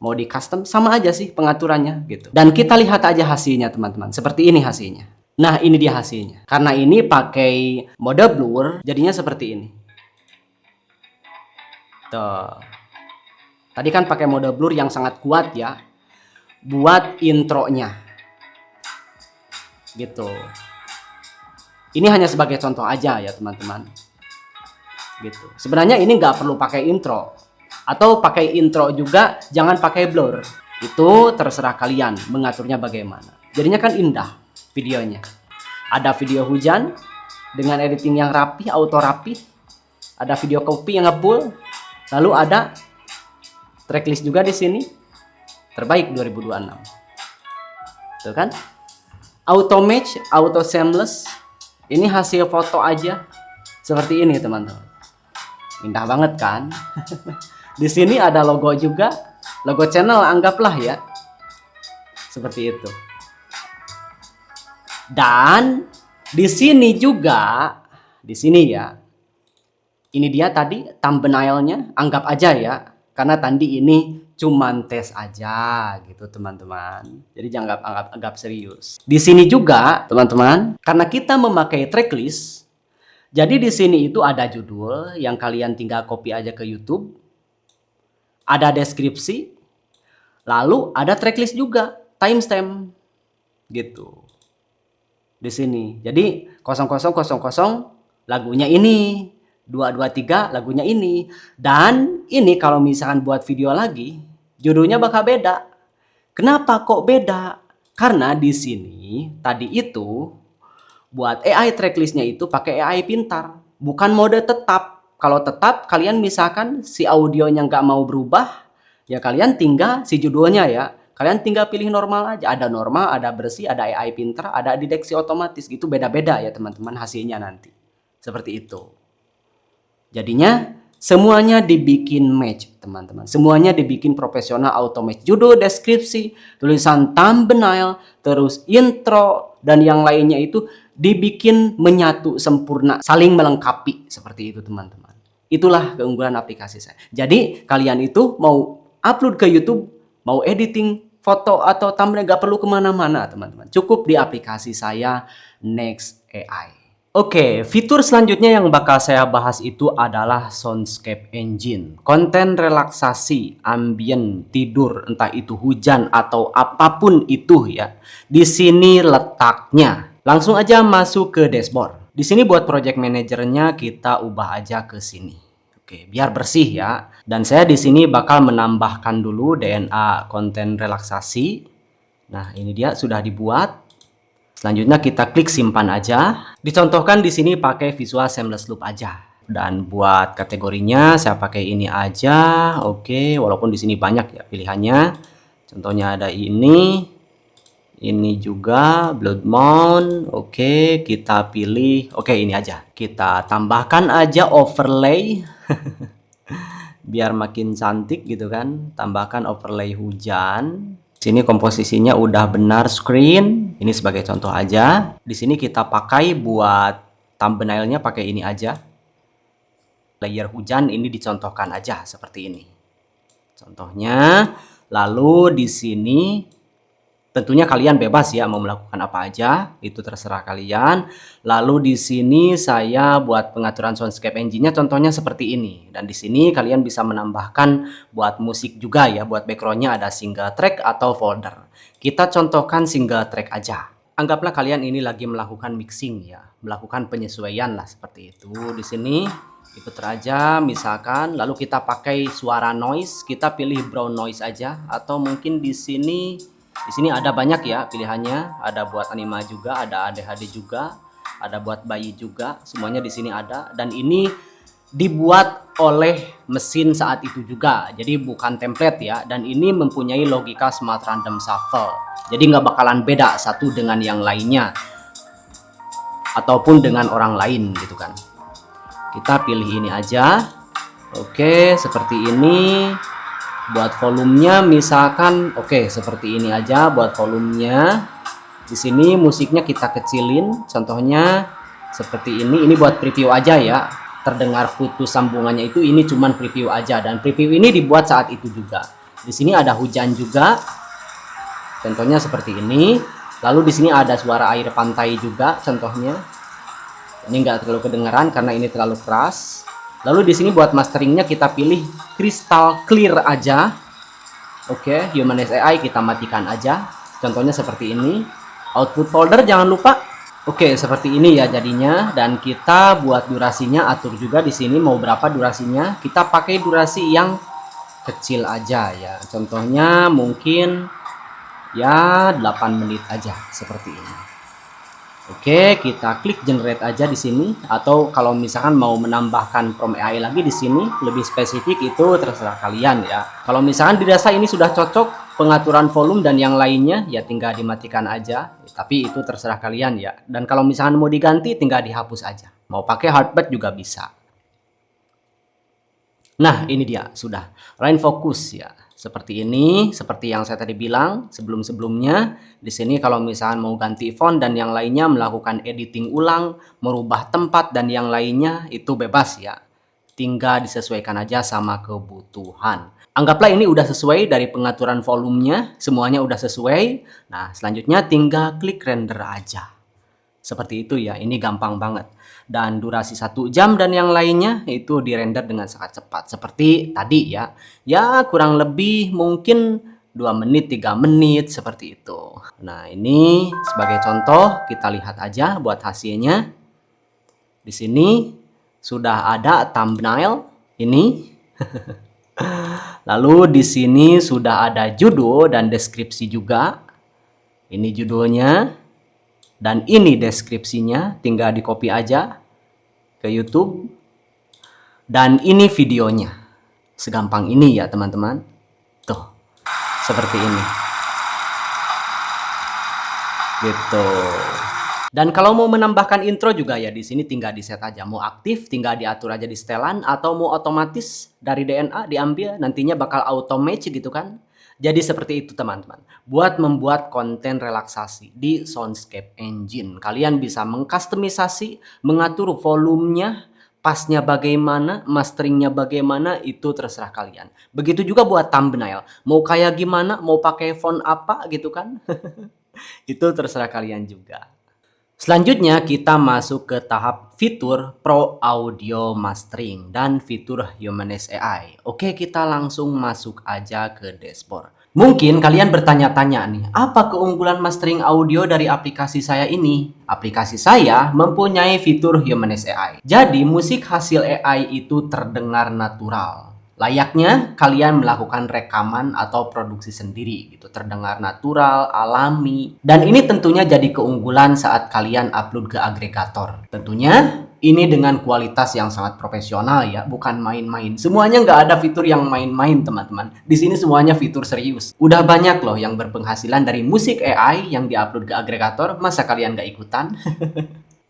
Mau di custom, sama aja sih pengaturannya gitu. Dan kita lihat aja hasilnya teman-teman. Seperti ini hasilnya. Nah, ini dia hasilnya. Karena ini pakai mode blur, jadinya seperti ini. Tuh. Tadi kan pakai mode blur yang sangat kuat ya. Buat intronya. Gitu. Ini hanya sebagai contoh aja ya teman-teman. Gitu. Sebenarnya ini nggak perlu pakai intro. Atau pakai intro juga jangan pakai blur. Itu terserah kalian mengaturnya bagaimana. Jadinya kan indah videonya. Ada video hujan. dengan editing yang rapi, auto rapi. Ada video copy yang ngepull. Lalu ada tracklist juga di sini. Terbaik 2026. Tuh kan? Auto match, auto seamless. Ini hasil foto aja. Seperti ini, teman-teman. Indah banget kan? Di sini ada logo juga. Logo channel anggaplah ya. Seperti itu. Dan di sini juga, di sini ya. Ini dia tadi thumbnailnya, anggap aja ya. Karena tadi ini cuman tes aja gitu teman-teman. Jadi jangan anggap serius. Di sini juga teman-teman, karena kita memakai tracklist, jadi di sini itu ada judul yang kalian tinggal copy aja ke YouTube. Ada deskripsi, lalu ada tracklist juga, timestamp gitu. Di sini. Jadi 0000 lagunya ini, 223 lagunya ini. Dan ini kalau misalkan buat video lagi, judulnya bakal beda. Kenapa kok beda? Karena di sini tadi itu buat AI tracklistnya itu pakai AI pintar, bukan mode tetap. Kalau tetap kalian misalkan si audionya nggak mau berubah, ya kalian tinggal si judulnya ya. Kalian tinggal pilih normal aja. Ada normal, ada bersih, ada AI pintar, ada deteksi otomatis. Gitu beda-beda ya teman-teman hasilnya nanti. Seperti itu. Jadinya semuanya dibikin match teman-teman. Semuanya dibikin profesional auto match. Judul, deskripsi, tulisan thumbnail, terus intro, dan yang lainnya itu dibikin menyatu sempurna, saling melengkapi seperti itu teman-teman. Itulah keunggulan aplikasi saya. Jadi kalian itu mau upload ke YouTube, mau editing foto atau thumbnail gak perlu kemana-mana teman-teman. Cukup di aplikasi saya Next AI. Oke, fitur selanjutnya yang bakal saya bahas itu adalah Soundscape Engine. Konten relaksasi, ambient, tidur, entah itu hujan atau apapun itu ya. Di sini letaknya. Langsung aja masuk ke dashboard. Di sini buat project manajernya kita ubah aja ke sini. Oke, biar bersih ya. Dan saya di sini bakal menambahkan dulu DNA konten relaksasi. Nah, ini dia sudah dibuat. Selanjutnya kita klik simpan aja. Dicontohkan di sini pakai visual seamless loop aja. Dan buat kategorinya saya pakai ini aja. Oke, walaupun di sini banyak ya pilihannya. Contohnya ada ini. Ini juga Blood Moon. Oke, kita pilih. Oke, ini aja. Kita tambahkan aja overlay. Biar makin cantik gitu kan. Tambahkan overlay hujan. Sini komposisinya udah benar screen. Ini sebagai contoh aja. Di sini kita pakai buat thumbnailnya pakai ini aja. Layer hujan ini dicontohkan aja seperti ini. Contohnya, lalu di sini tentunya kalian bebas ya mau melakukan apa aja, itu terserah kalian. Lalu di sini saya buat pengaturan soundscape engine-nya contohnya seperti ini. Dan di sini kalian bisa menambahkan buat musik juga ya, buat background-nya ada single track atau folder. Kita contohkan single track aja. Anggaplah kalian ini lagi melakukan mixing ya, melakukan penyesuaian lah seperti itu. Di sini diputar aja misalkan, lalu kita pakai suara noise, kita pilih brown noise aja atau mungkin di sini ada banyak ya pilihannya, ada buat anima juga, ada ADHD juga, ada buat bayi juga, semuanya di sini ada. Dan ini dibuat oleh mesin saat itu juga, jadi bukan template ya. Dan ini mempunyai logika smart random shuffle, jadi nggak bakalan beda satu dengan yang lainnya ataupun dengan orang lain gitu kan. Kita pilih ini aja. Oke, seperti ini. Buat volumenya misalkan oke seperti ini aja buat volumenya. Di sini musiknya kita kecilin, contohnya seperti ini. Ini buat preview aja ya. Terdengar putus sambungannya itu, ini cuman preview aja, dan preview ini dibuat saat itu juga. Di sini ada hujan juga. Contohnya seperti ini. Lalu di sini ada suara air pantai juga contohnya. Ini enggak terlalu kedengaran karena ini terlalu keras. Lalu di sini buat masteringnya kita pilih crystal clear aja. Oke, Humanized AI kita matikan aja. Contohnya seperti ini. Output folder jangan lupa. Oke, seperti ini ya jadinya. Dan kita buat durasinya atur juga di sini mau berapa durasinya. Kita pakai durasi yang kecil aja ya. Contohnya mungkin ya 8 menit aja seperti ini. Oke, kita klik generate aja di sini, atau kalau misalkan mau menambahkan prompt AI lagi di sini lebih spesifik itu terserah kalian ya. Kalau misalkan dirasa ini sudah cocok pengaturan volume dan yang lainnya ya tinggal dimatikan aja, tapi itu terserah kalian ya. Dan kalau misalkan mau diganti tinggal dihapus aja. Mau pakai heartbeat juga bisa. Nah, ini dia sudah line fokus ya. Seperti ini, seperti yang saya tadi bilang sebelum-sebelumnya. Di sini kalau misalnya mau ganti font dan yang lainnya, melakukan editing ulang, merubah tempat dan yang lainnya itu bebas ya. Tinggal disesuaikan aja sama kebutuhan. Anggaplah ini udah sesuai dari pengaturan volumenya, semuanya udah sesuai. Nah, selanjutnya tinggal klik render aja. Seperti itu ya, ini gampang banget. Dan durasi 1 jam dan yang lainnya itu dirender dengan sangat cepat. Seperti tadi ya. Ya kurang lebih mungkin 2 menit, 3 menit seperti itu. Nah ini sebagai contoh kita lihat aja buat hasilnya. Di sini sudah ada thumbnail ini. Lalu di sini sudah ada judul dan deskripsi juga. Ini judulnya. Dan ini deskripsinya, tinggal di copy aja ke YouTube. Dan ini videonya. Segampang ini ya teman-teman. Tuh, seperti ini. Gitu. Dan kalau mau menambahkan intro juga ya di sini tinggal di set aja. Mau aktif tinggal diatur aja di setelan, atau mau otomatis dari DNA diambil nantinya bakal auto match gitu kan. Jadi seperti itu teman-teman. Buat membuat konten relaksasi di Soundscape Engine, kalian bisa mengkustomisasi, mengatur volumenya, pasnya bagaimana, masteringnya bagaimana, itu terserah kalian. Begitu juga buat thumbnail. Mau kayak gimana, mau pakai font apa gitu kan. Itu terserah kalian juga. Selanjutnya kita masuk ke tahap fitur Pro Audio Mastering dan fitur Humanist AI. Oke, kita langsung masuk aja ke dashboard. Mungkin kalian bertanya-tanya nih, apa keunggulan mastering audio dari aplikasi saya ini? Aplikasi saya mempunyai fitur Humanist AI. Jadi musik hasil AI itu terdengar natural. Layaknya kalian melakukan rekaman atau produksi sendiri gitu, terdengar natural, alami. Dan ini tentunya jadi keunggulan saat kalian upload ke agregator. Tentunya ini dengan kualitas yang sangat profesional ya, bukan main-main. Semuanya nggak ada fitur yang main-main teman-teman. Di sini semuanya fitur serius. Udah banyak loh yang berpenghasilan dari musik AI yang diupload ke agregator, masa kalian nggak ikutan?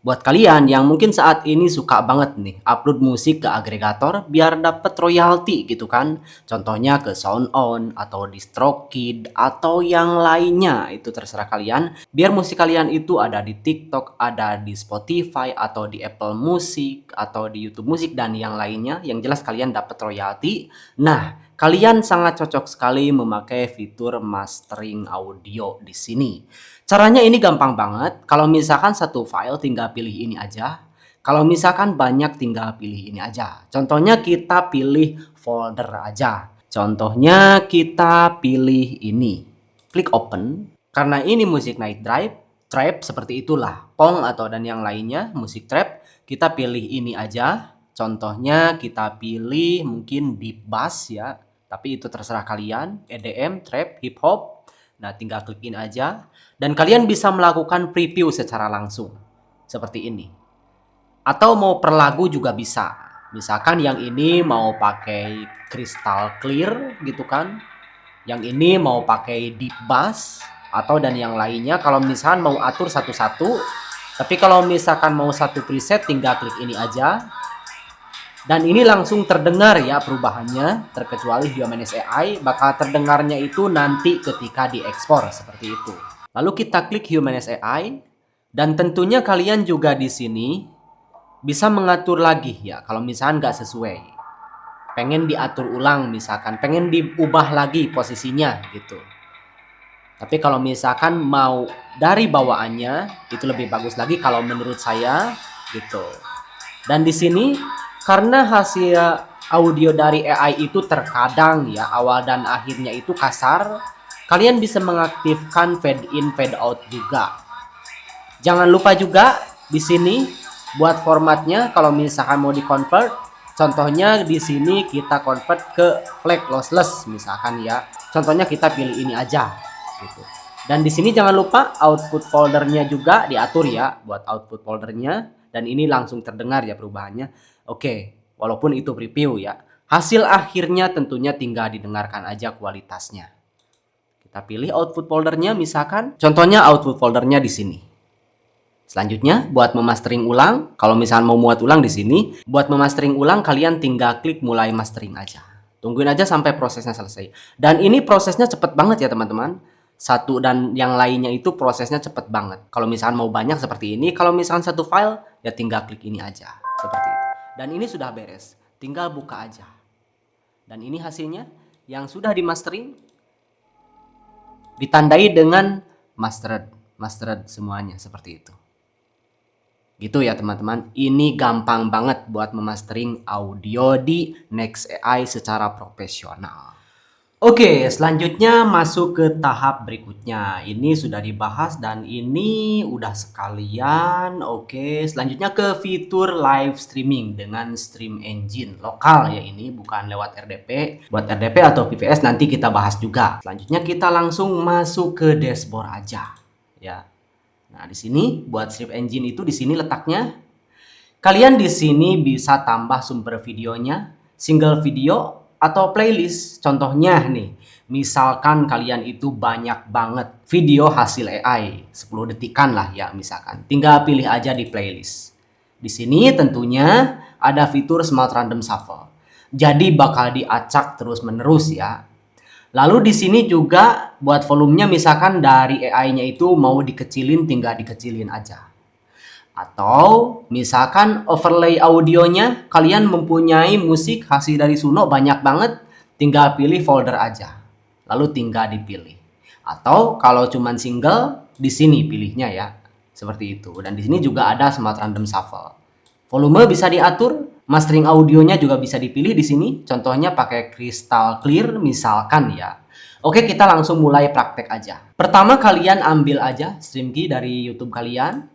Buat kalian yang mungkin saat ini suka banget nih upload musik ke agregator biar dapet royalti gitu kan. Contohnya ke SoundOn atau DistroKid atau yang lainnya, itu terserah kalian. Biar musik kalian itu ada di TikTok, ada di Spotify atau di Apple Music atau di YouTube Music dan yang lainnya. Yang jelas kalian dapat royalti. Nah, kalian sangat cocok sekali memakai fitur mastering audio di sini. Caranya ini gampang banget. Kalau misalkan satu file tinggal pilih ini aja. Kalau misalkan banyak tinggal pilih ini aja. Contohnya kita pilih folder aja. Contohnya kita pilih ini. Klik open. Karena ini musik night drive, trap seperti itulah. Pong atau dan yang lainnya musik trap. Kita pilih ini aja. Contohnya kita pilih mungkin deep bass ya. Tapi itu terserah kalian. EDM, trap, hip hop. Nah, tinggal klik in aja. Dan kalian bisa melakukan preview secara langsung. Seperti ini. Atau mau per lagu juga bisa. Misalkan yang ini mau pakai crystal clear gitu kan. Yang ini mau pakai deep bass. Atau dan yang lainnya. Kalau misalkan mau atur satu-satu. Tapi kalau misalkan mau satu preset tinggal klik ini aja. Dan ini langsung terdengar ya perubahannya, terkecuali Humanist AI bakal terdengarnya itu nanti ketika diekspor seperti itu. Lalu kita klik Humanist AI dan tentunya kalian juga di sini bisa mengatur lagi ya kalau misalkan nggak sesuai. Pengen diatur ulang misalkan, pengen diubah lagi posisinya gitu. Tapi kalau misalkan mau dari bawaannya itu lebih bagus lagi kalau menurut saya gitu. Dan di sini karena hasil audio dari AI itu terkadang ya awal dan akhirnya itu kasar, kalian bisa mengaktifkan fade in fade out juga. Jangan lupa juga di sini buat formatnya kalau misalkan mau di-convert, contohnya di sini kita convert ke flag lossless misalkan ya. Contohnya kita pilih ini aja gitu. Dan di sini jangan lupa output foldernya juga diatur ya, buat output foldernya. Dan ini langsung terdengar ya perubahannya. Oke, walaupun itu preview ya. Hasil akhirnya tentunya tinggal didengarkan aja kualitasnya. Kita pilih output foldernya misalkan. Contohnya output foldernya di sini. Selanjutnya, buat memastering ulang, kalau misalnya mau muat ulang di sini, buat memastering ulang kalian tinggal klik mulai mastering aja. Tungguin aja sampai prosesnya selesai. Dan ini prosesnya cepet banget ya teman-teman. Satu dan yang lainnya itu prosesnya cepet banget. Kalau misalnya mau banyak seperti ini, kalau misalnya satu file, ya tinggal klik ini aja. Seperti itu. Dan ini sudah beres. Tinggal buka aja. Dan ini hasilnya yang sudah di mastering. Ditandai dengan mastered semuanya seperti itu. Gitu ya teman-teman, ini gampang banget buat memastering audio di NextAI secara profesional. Oke, selanjutnya masuk ke tahap berikutnya. Ini sudah dibahas dan ini udah sekalian. Oke, selanjutnya ke fitur live streaming dengan stream engine lokal ya, ini bukan lewat RDP. Buat RDP atau VPS nanti kita bahas juga. Selanjutnya kita langsung masuk ke dashboard aja ya. Nah, di sini buat stream engine itu di sini letaknya. Kalian di sini bisa tambah sumber videonya, single video atau playlist. Contohnya nih, misalkan kalian itu banyak banget video hasil AI, 10 detikan lah ya misalkan. Tinggal pilih aja di playlist. Di sini tentunya ada fitur Smart Random Shuffle. Jadi bakal diacak terus-menerus ya. Lalu di sini juga buat volumenya misalkan dari AI-nya itu mau dikecilin, tinggal dikecilin aja. Atau misalkan overlay audionya kalian mempunyai musik hasil dari Suno banyak banget, tinggal pilih folder aja. Lalu tinggal dipilih. Atau kalau cuman single di sini pilihnya ya. Seperti itu. Dan di sini juga ada Smart Random Shuffle. Volume bisa diatur, mastering audionya juga bisa dipilih di sini. Contohnya pakai crystal clear misalkan ya. Oke, kita langsung mulai praktek aja. Pertama kalian ambil aja stream key dari YouTube kalian.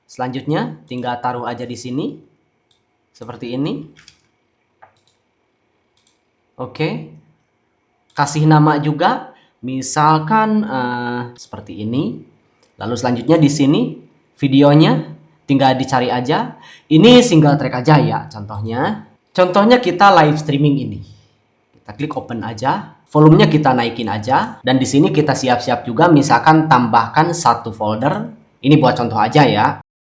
Selanjutnya tinggal taruh aja di sini. Seperti ini. Oke. Kasih nama juga. Misalkan seperti ini. Lalu selanjutnya di sini videonya tinggal dicari aja. Ini single track aja ya contohnya. Contohnya kita live streaming ini. Kita klik open aja. Volumenya kita naikin aja. Dan di sini kita siap-siap juga misalkan tambahkan satu folder. Ini buat contoh aja ya.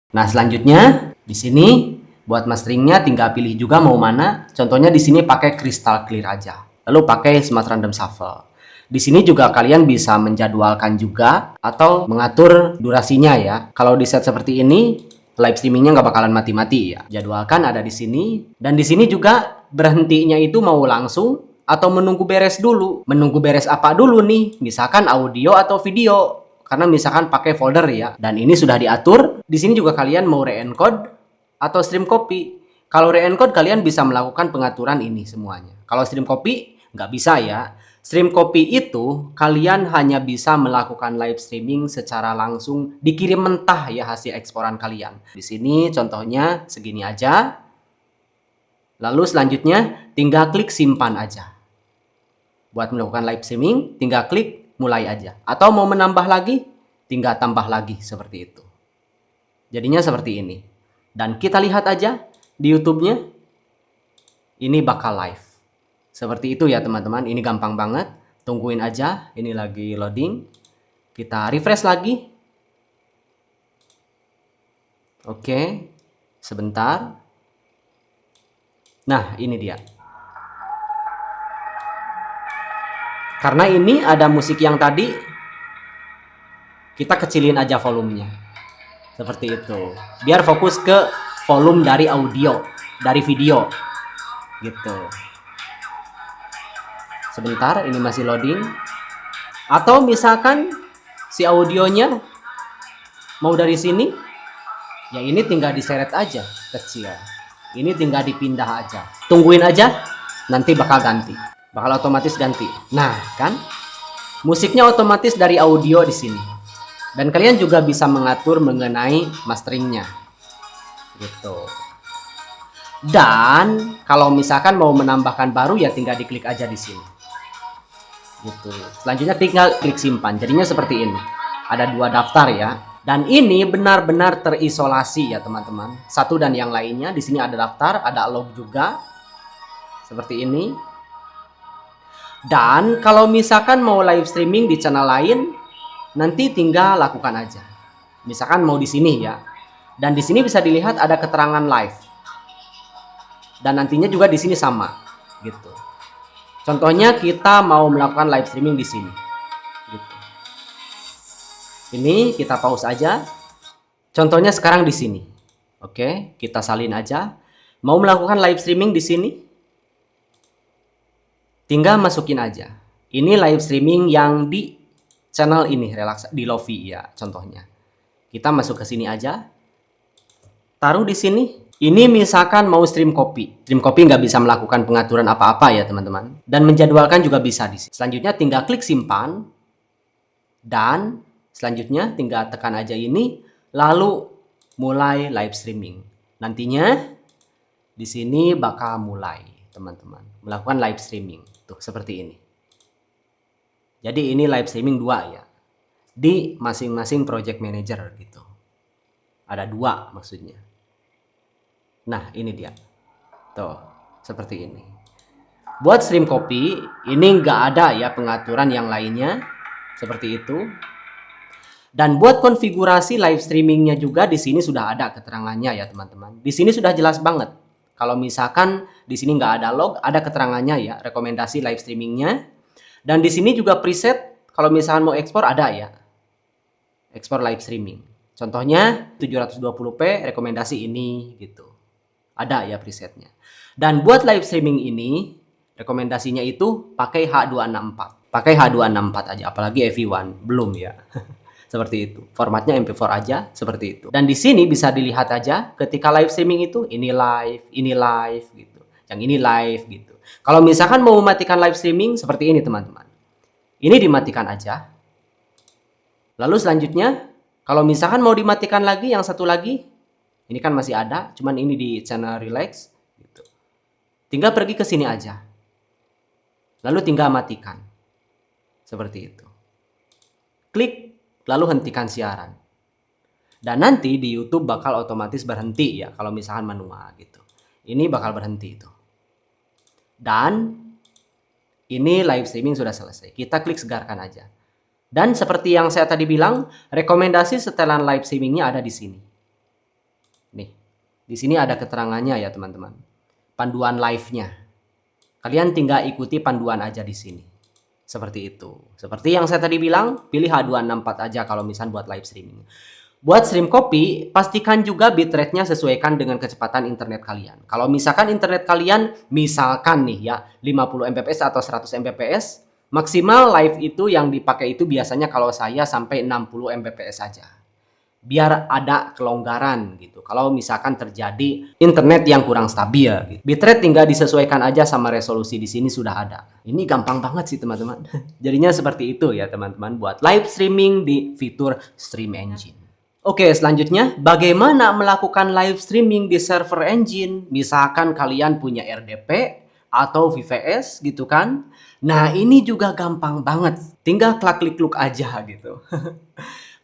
Nah, selanjutnya di sini buat masteringnya tinggal pilih juga mau mana. Contohnya di sini pakai crystal clear aja. Lalu pakai Smart Random Shuffle. Di sini juga kalian bisa menjadwalkan juga atau mengatur durasinya ya. Kalau di set seperti ini, live streamingnya nggak bakalan mati-mati ya. Jadwalkan ada di sini. Dan di sini juga berhentinya itu mau langsung atau menunggu beres dulu. Menunggu beres apa dulu nih? Misalkan audio atau video. Karena misalkan pakai folder ya. Dan ini sudah diatur. Di sini juga kalian mau re-encode atau stream copy. Kalau re-encode kalian bisa melakukan pengaturan ini semuanya. Kalau stream copy nggak bisa ya. Stream copy itu kalian hanya bisa melakukan live streaming secara langsung dikirim mentah ya hasil eksporan kalian. Di sini contohnya segini aja. Lalu selanjutnya tinggal klik simpan aja. Buat melakukan live streaming tinggal klik mulai aja. Atau mau menambah lagi tinggal tambah lagi seperti itu. Jadinya seperti ini. Dan kita lihat aja di YouTube-nya. Ini bakal live. Seperti itu ya teman-teman. Ini gampang banget. Tungguin aja. Ini lagi loading. Kita refresh lagi. Oke. Sebentar. Nah, ini dia. Karena ini ada musik yang tadi, kita kecilin aja volumenya. Seperti itu. Biar fokus ke volume dari audio, dari video. Gitu. Sebentar, ini masih loading. Atau misalkan si audionya mau dari sini, ya ini tinggal diseret aja kecil. Ini tinggal dipindah aja. Tungguin aja, nanti bakal ganti. Bakal otomatis ganti. Nah, kan? Musiknya otomatis dari audio di sini. Dan kalian juga bisa mengatur mengenai masteringnya. Gitu. Dan kalau misalkan mau menambahkan baru ya tinggal diklik aja di sini. gitu. Selanjutnya tinggal klik simpan. Jadinya seperti ini. Ada 2 daftar ya. Dan ini benar-benar terisolasi ya teman-teman. Satu dan yang lainnya. Di sini ada daftar, ada log juga. Seperti ini. Dan kalau misalkan mau live streaming di channel lain, nanti tinggal lakukan aja. Misalkan mau di sini ya. Dan di sini bisa dilihat ada keterangan live. Dan nantinya juga di sini sama gitu. Contohnya kita mau melakukan live streaming di sini. Gitu. Ini kita pause aja. Contohnya sekarang di sini. Oke, kita salin aja. Mau melakukan live streaming di sini, tinggal masukin aja. Ini live streaming yang di channel ini, relaks di Lofi ya, contohnya. Kita masuk ke sini aja. Taruh di sini. Ini misalkan mau stream copy. Stream copy nggak bisa melakukan pengaturan apa-apa ya teman-teman. Dan menjadwalkan juga bisa di sini. Selanjutnya tinggal klik simpan. Dan selanjutnya tinggal tekan aja ini. Lalu mulai live streaming. Nantinya di sini bakal mulai teman-teman. Melakukan live streaming. Tuh seperti ini. Jadi ini live streaming 2 ya. Di masing-masing project manager gitu. Ada 2 maksudnya. Nah, ini dia. Tuh, seperti ini. Buat stream copy, ini nggak ada ya pengaturan yang lainnya. Seperti itu. Dan buat konfigurasi live streamingnya juga di sini sudah ada keterangannya ya teman-teman. Di sini sudah jelas banget. Kalau misalkan di sini nggak ada log, ada keterangannya ya, rekomendasi live streamingnya. Dan di sini juga preset, kalau misalkan mau ekspor ada ya. Ekspor live streaming. Contohnya 720p rekomendasi ini gitu. Ada ya presetnya. Dan buat live streaming ini, rekomendasinya itu pakai H264. Pakai H264 aja, apalagi AV1. Belum ya. Seperti itu. Formatnya MP4 aja, seperti itu. Dan di sini bisa dilihat aja ketika live streaming itu, ini live gitu. Yang ini live gitu. Kalau misalkan mau mematikan live streaming, seperti ini teman-teman. Ini dimatikan aja. Lalu selanjutnya, kalau misalkan mau dimatikan lagi, yang satu lagi, ini kan masih ada, cuman ini di channel relax. Gitu. Tinggal pergi ke sini aja. Lalu tinggal matikan. Seperti itu. Klik, lalu hentikan siaran. Dan nanti di YouTube bakal otomatis berhenti ya, kalau misalkan manual gitu. Ini bakal berhenti itu. Dan ini live streaming sudah selesai. Kita klik segarkan aja. Dan seperti yang saya tadi bilang, rekomendasi setelan live streamingnya ada di sini. Nih, di sini ada keterangannya ya teman-teman. Panduan live-nya. Kalian tinggal ikuti panduan aja di sini. Seperti itu. Seperti yang saya tadi bilang, pilih H264 aja kalau misal buat live streaming. Buat stream copy, pastikan juga bitrate-nya sesuaikan dengan kecepatan internet kalian. Kalau misalkan internet kalian, misalkan nih ya, 50 Mbps atau 100 Mbps, maksimal live itu yang dipakai itu biasanya kalau saya sampai 60 Mbps saja. Biar ada kelonggaran gitu. Kalau misalkan terjadi internet yang kurang stabil gitu. Bitrate tinggal disesuaikan aja sama resolusi di sini sudah ada. Ini gampang banget sih teman-teman. Jadinya seperti itu ya teman-teman buat live streaming di fitur Stream Engine. Oke, selanjutnya bagaimana melakukan live streaming di server engine? Misalkan kalian punya RDP atau VVS gitu kan. Nah, ini juga gampang banget. Tinggal klik look aja gitu.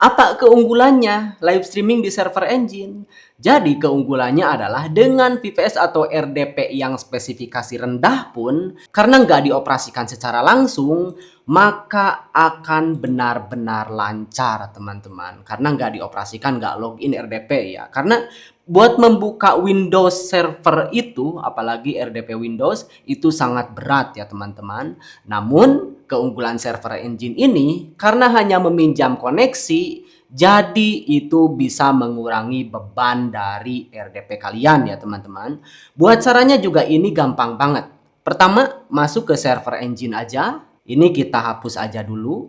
Apa keunggulannya live streaming di server engine? Jadi keunggulannya adalah dengan VPS atau RDP yang spesifikasi rendah pun, karena nggak dioperasikan secara langsung, maka akan benar-benar lancar teman-teman. Karena nggak dioperasikan, nggak login RDP ya. Karena buat membuka Windows server itu, apalagi RDP Windows, itu sangat berat ya teman-teman. Namun keunggulan server engine ini karena hanya meminjam koneksi, jadi itu bisa mengurangi beban dari RDP kalian ya teman-teman. Buat caranya juga ini gampang banget. Pertama, masuk ke server engine aja. Ini kita hapus aja dulu.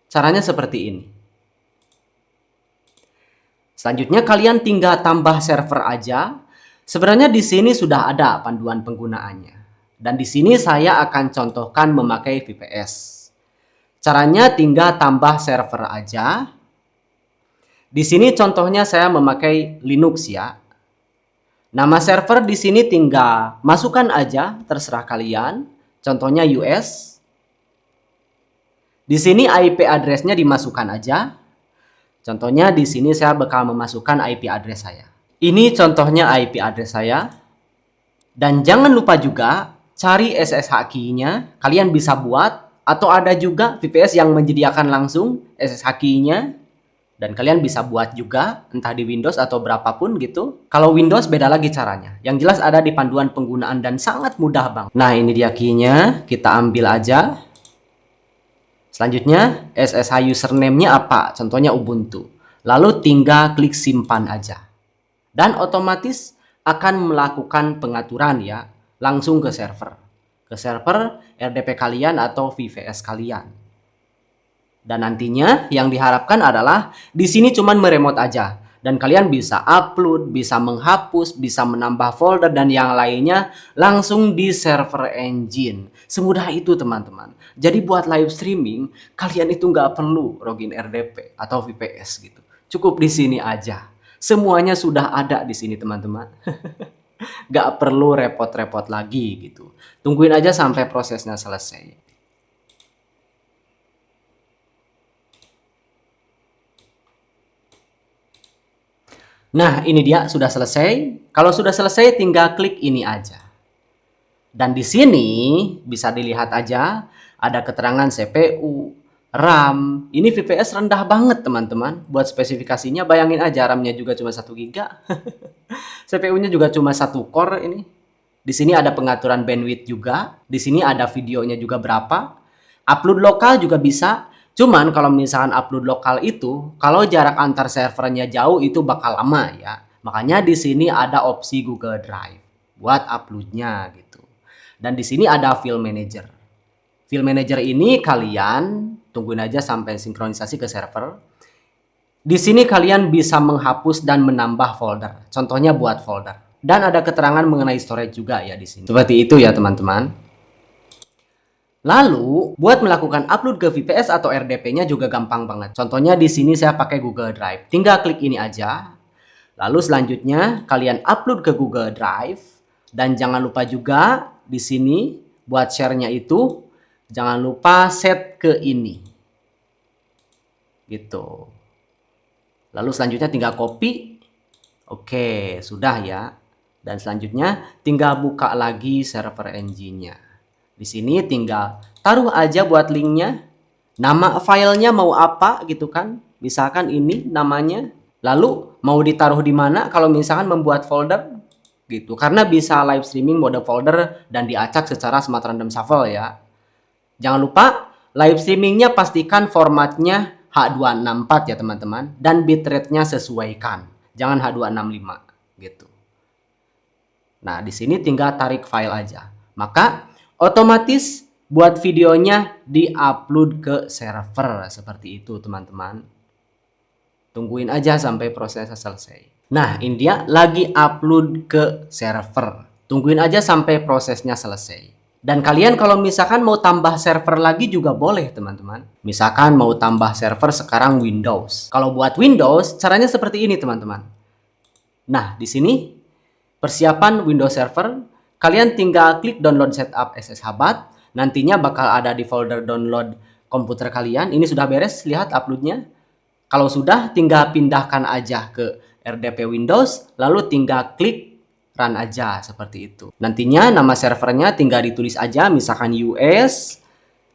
Caranya seperti ini. Selanjutnya kalian tinggal tambah server aja. Sebenarnya di sini sudah ada panduan penggunaannya. Dan di sini saya akan contohkan memakai VPS. Caranya tinggal tambah server aja. Di sini contohnya saya memakai Linux ya. Nama server di sini tinggal masukkan aja, terserah kalian. Contohnya US. Di sini IP address-nya dimasukkan aja. Contohnya di sini saya bakal memasukkan IP address saya. Ini contohnya IP address saya. Dan jangan lupa juga cari SSH key-nya. Kalian bisa buat atau ada juga VPS yang menyediakan langsung SSH key-nya. Dan kalian bisa buat juga entah di Windows atau berapapun gitu. Kalau Windows beda lagi caranya. Yang jelas ada di panduan penggunaan dan sangat mudah bang. Nah ini dia key-nya. Kita ambil aja. Selanjutnya SSH username-nya apa? Contohnya Ubuntu. Lalu tinggal klik simpan aja. Dan otomatis akan melakukan pengaturan ya. Langsung ke server. Ke server RDP kalian atau VPS kalian. Dan nantinya yang diharapkan adalah di sini cuman meremote aja. Dan kalian bisa upload, bisa menghapus, bisa menambah folder dan yang lainnya langsung di server engine. Semudah itu teman-teman. Jadi buat live streaming, kalian itu nggak perlu login RDP atau VPS gitu. Cukup di sini aja. Semuanya sudah ada di sini teman-teman. Nggak perlu repot-repot lagi gitu. Tungguin aja sampai prosesnya selesai. Nah, ini dia sudah selesai. Kalau sudah selesai, tinggal klik ini aja. Dan di sini bisa dilihat aja ada keterangan CPU, RAM. Ini VPS rendah banget, teman-teman. Buat spesifikasinya, bayangin aja RAM-nya juga cuma 1 GB. CPU-nya juga cuma 1 core ini. Di sini ada pengaturan bandwidth juga. Di sini ada videonya juga berapa. Upload lokal juga bisa. Cuman kalau misalkan upload lokal itu, kalau jarak antar servernya jauh itu bakal lama ya. Makanya di sini ada opsi Google Drive buat uploadnya gitu. Dan di sini ada File Manager. File Manager ini kalian tungguin aja sampai sinkronisasi ke server. Di sini kalian bisa menghapus dan menambah folder. Contohnya buat folder. Dan ada keterangan mengenai storage juga ya di sini. Seperti itu ya teman-teman. Lalu, buat melakukan upload ke VPS atau RDP-nya juga gampang banget. Contohnya di sini saya pakai Google Drive. Tinggal klik ini aja. Lalu selanjutnya kalian upload ke Google Drive dan jangan lupa juga di sini buat share-nya itu jangan lupa set ke ini. Gitu. Lalu selanjutnya tinggal copy. Oke, sudah ya. Dan selanjutnya tinggal buka lagi server engine-nya. Di sini tinggal taruh aja buat linknya. Nama filenya mau apa gitu kan. Misalkan ini namanya. Lalu mau ditaruh di mana kalau misalkan membuat folder gitu. Karena bisa live streaming mode folder dan diacak secara smart random shuffle ya. Jangan lupa live streamingnya pastikan formatnya H264 ya teman-teman. Dan bitrate-nya sesuaikan. Jangan H265 gitu. Nah di sini tinggal tarik file aja. Maka otomatis buat videonya di-upload ke server. Seperti itu teman-teman. Tungguin aja sampai prosesnya selesai. Nah ini dia lagi upload ke server. Tungguin aja sampai prosesnya selesai. Dan kalian kalau misalkan mau tambah server lagi juga boleh teman-teman. Misalkan mau tambah server sekarang Windows. Kalau buat Windows caranya seperti ini teman-teman. Nah di sini persiapan Windows Server. Kalian tinggal klik download setup SSH BAT. Nantinya bakal ada di folder download komputer kalian. Ini sudah beres, lihat uploadnya. Kalau sudah, tinggal pindahkan aja ke RDP Windows. Lalu tinggal klik run aja, seperti itu. Nantinya nama servernya tinggal ditulis aja, misalkan US.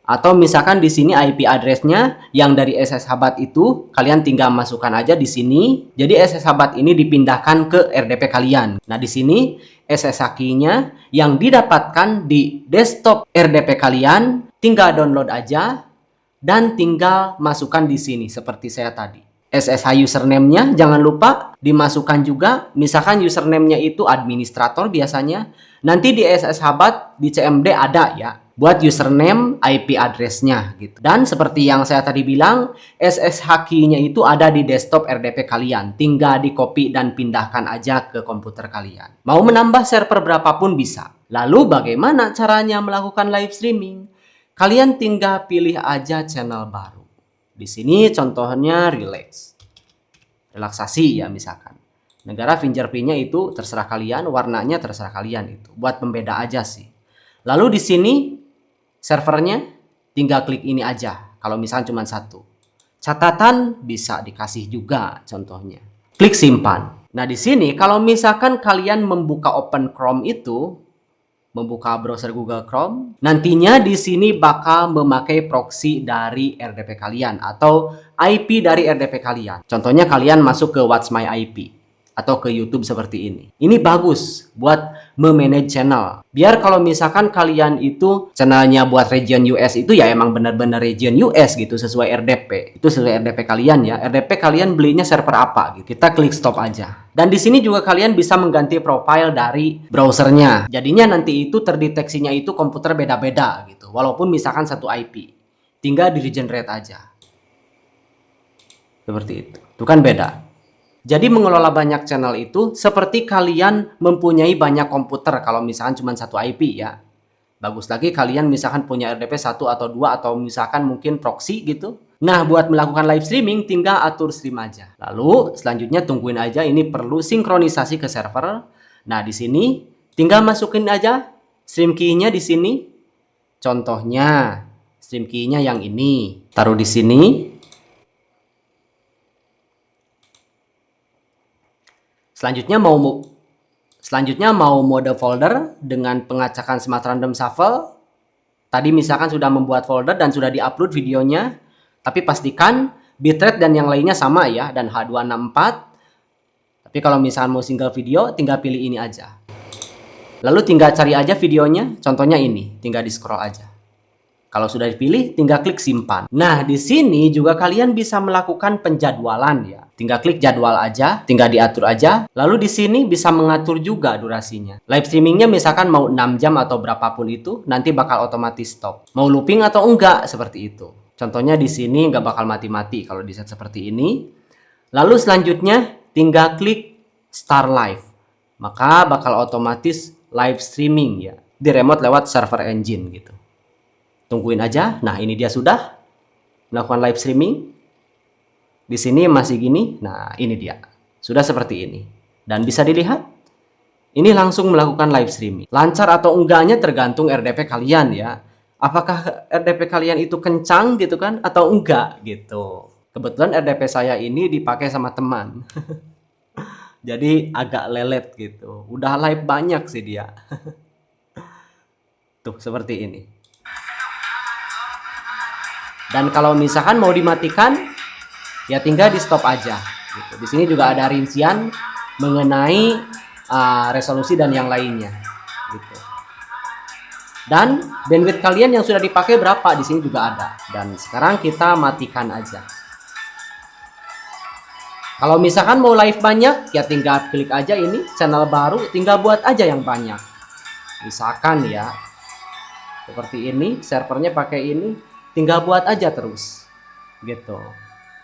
Atau misalkan di sini IP address-nya yang dari SSH BAT itu kalian tinggal masukkan aja di sini. Jadi SSH BAT ini dipindahkan ke RDP kalian. Nah, di sini SSH key-nya yang didapatkan di desktop RDP kalian tinggal download aja dan tinggal masukkan di sini seperti saya tadi. SSH username-nya jangan lupa dimasukkan juga. Misalkan username-nya itu administrator biasanya. Nanti di SSH BAT di CMD ada ya. Buat username, IP address-nya gitu. Dan seperti yang saya tadi bilang, SSH key-nya itu ada di desktop RDP kalian. Tinggal di copy dan pindahkan aja ke komputer kalian. Mau menambah server berapapun bisa. Lalu bagaimana caranya melakukan live streaming? Kalian tinggal pilih aja channel baru. Di sini contohnya relax. Relaksasi ya misalkan. Negara fingerprint-nya itu terserah kalian, warnanya terserah kalian itu. Buat pembeda aja sih. Lalu di sini servernya tinggal klik ini aja. kalau misalnya cuma satu. Catatan bisa dikasih juga contohnya. Klik simpan. Nah, di sini kalau misalkan kalian membuka Open Chrome itu, membuka browser Google Chrome, nantinya di sini bakal memakai proxy dari RDP kalian atau IP dari RDP kalian. Contohnya kalian masuk ke What's My IP atau ke YouTube seperti ini. Ini bagus buat memanage channel. Biar kalau misalkan kalian itu channelnya buat region US itu ya emang benar-benar region US gitu sesuai RDP. Itu sesuai RDP kalian ya. RDP kalian belinya server apa gitu. Kita klik stop aja. Dan di sini juga kalian bisa mengganti profile dari browsernya. Jadinya nanti itu terdeteksinya itu komputer beda-beda gitu. Walaupun misalkan satu IP. Tinggal di regenerate aja. Seperti itu. Itu kan beda. Jadi mengelola banyak channel itu seperti kalian mempunyai banyak komputer kalau misalkan cuma satu IP ya. Bagus lagi kalian misalkan punya RDP 1 atau 2 atau misalkan mungkin proxy gitu. Nah, buat melakukan live streaming tinggal atur stream aja. Lalu selanjutnya tungguin aja, ini perlu sinkronisasi ke server. Nah, di sini tinggal masukin aja stream key-nya di sini. Contohnya stream key-nya yang ini. Taruh di sini. Selanjutnya mau mode folder dengan pengacakan smart random shuffle. Tadi misalkan sudah membuat folder dan sudah diupload videonya, tapi pastikan bitrate dan yang lainnya sama ya, dan H264. Tapi kalau misalkan mau single video, tinggal pilih ini aja. Lalu tinggal cari aja videonya, contohnya ini, tinggal di scroll aja. Kalau sudah dipilih, tinggal klik simpan. Nah, di sini juga kalian bisa melakukan penjadwalan ya. Tinggal klik jadwal aja, tinggal diatur aja. Lalu di sini bisa mengatur juga durasinya. Live streamingnya misalkan mau 6 jam atau berapapun itu, nanti bakal otomatis stop. Mau looping atau enggak, seperti itu. Contohnya di sini nggak bakal mati-mati kalau di set seperti ini. Lalu selanjutnya tinggal klik start live. Maka bakal otomatis live streaming ya. Di remote lewat server engine gitu. Tungguin aja. Nah, ini dia sudah melakukan live streaming. Di sini masih gini. Nah, ini dia. Sudah seperti ini. Dan bisa dilihat, ini langsung melakukan live streaming. Lancar atau enggaknya tergantung RDP kalian ya. Apakah RDP kalian itu kencang gitu kan atau enggak gitu. Kebetulan RDP saya ini dipakai sama teman. Jadi agak lelet gitu. Udah live banyak sih dia. Tuh, seperti ini. Dan kalau misalkan mau dimatikan, ya tinggal di stop aja. Gitu. Di sini juga ada rincian mengenai resolusi dan yang lainnya. Gitu. Dan bandwidth kalian yang sudah dipakai berapa di sini juga ada. Dan sekarang kita matikan aja. Kalau misalkan mau live banyak, ya tinggal klik aja ini channel baru, tinggal buat aja yang banyak. Misalkan ya, seperti ini, servernya pakai ini. Tinggal buat aja terus gitu.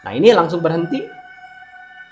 Nah, ini langsung berhenti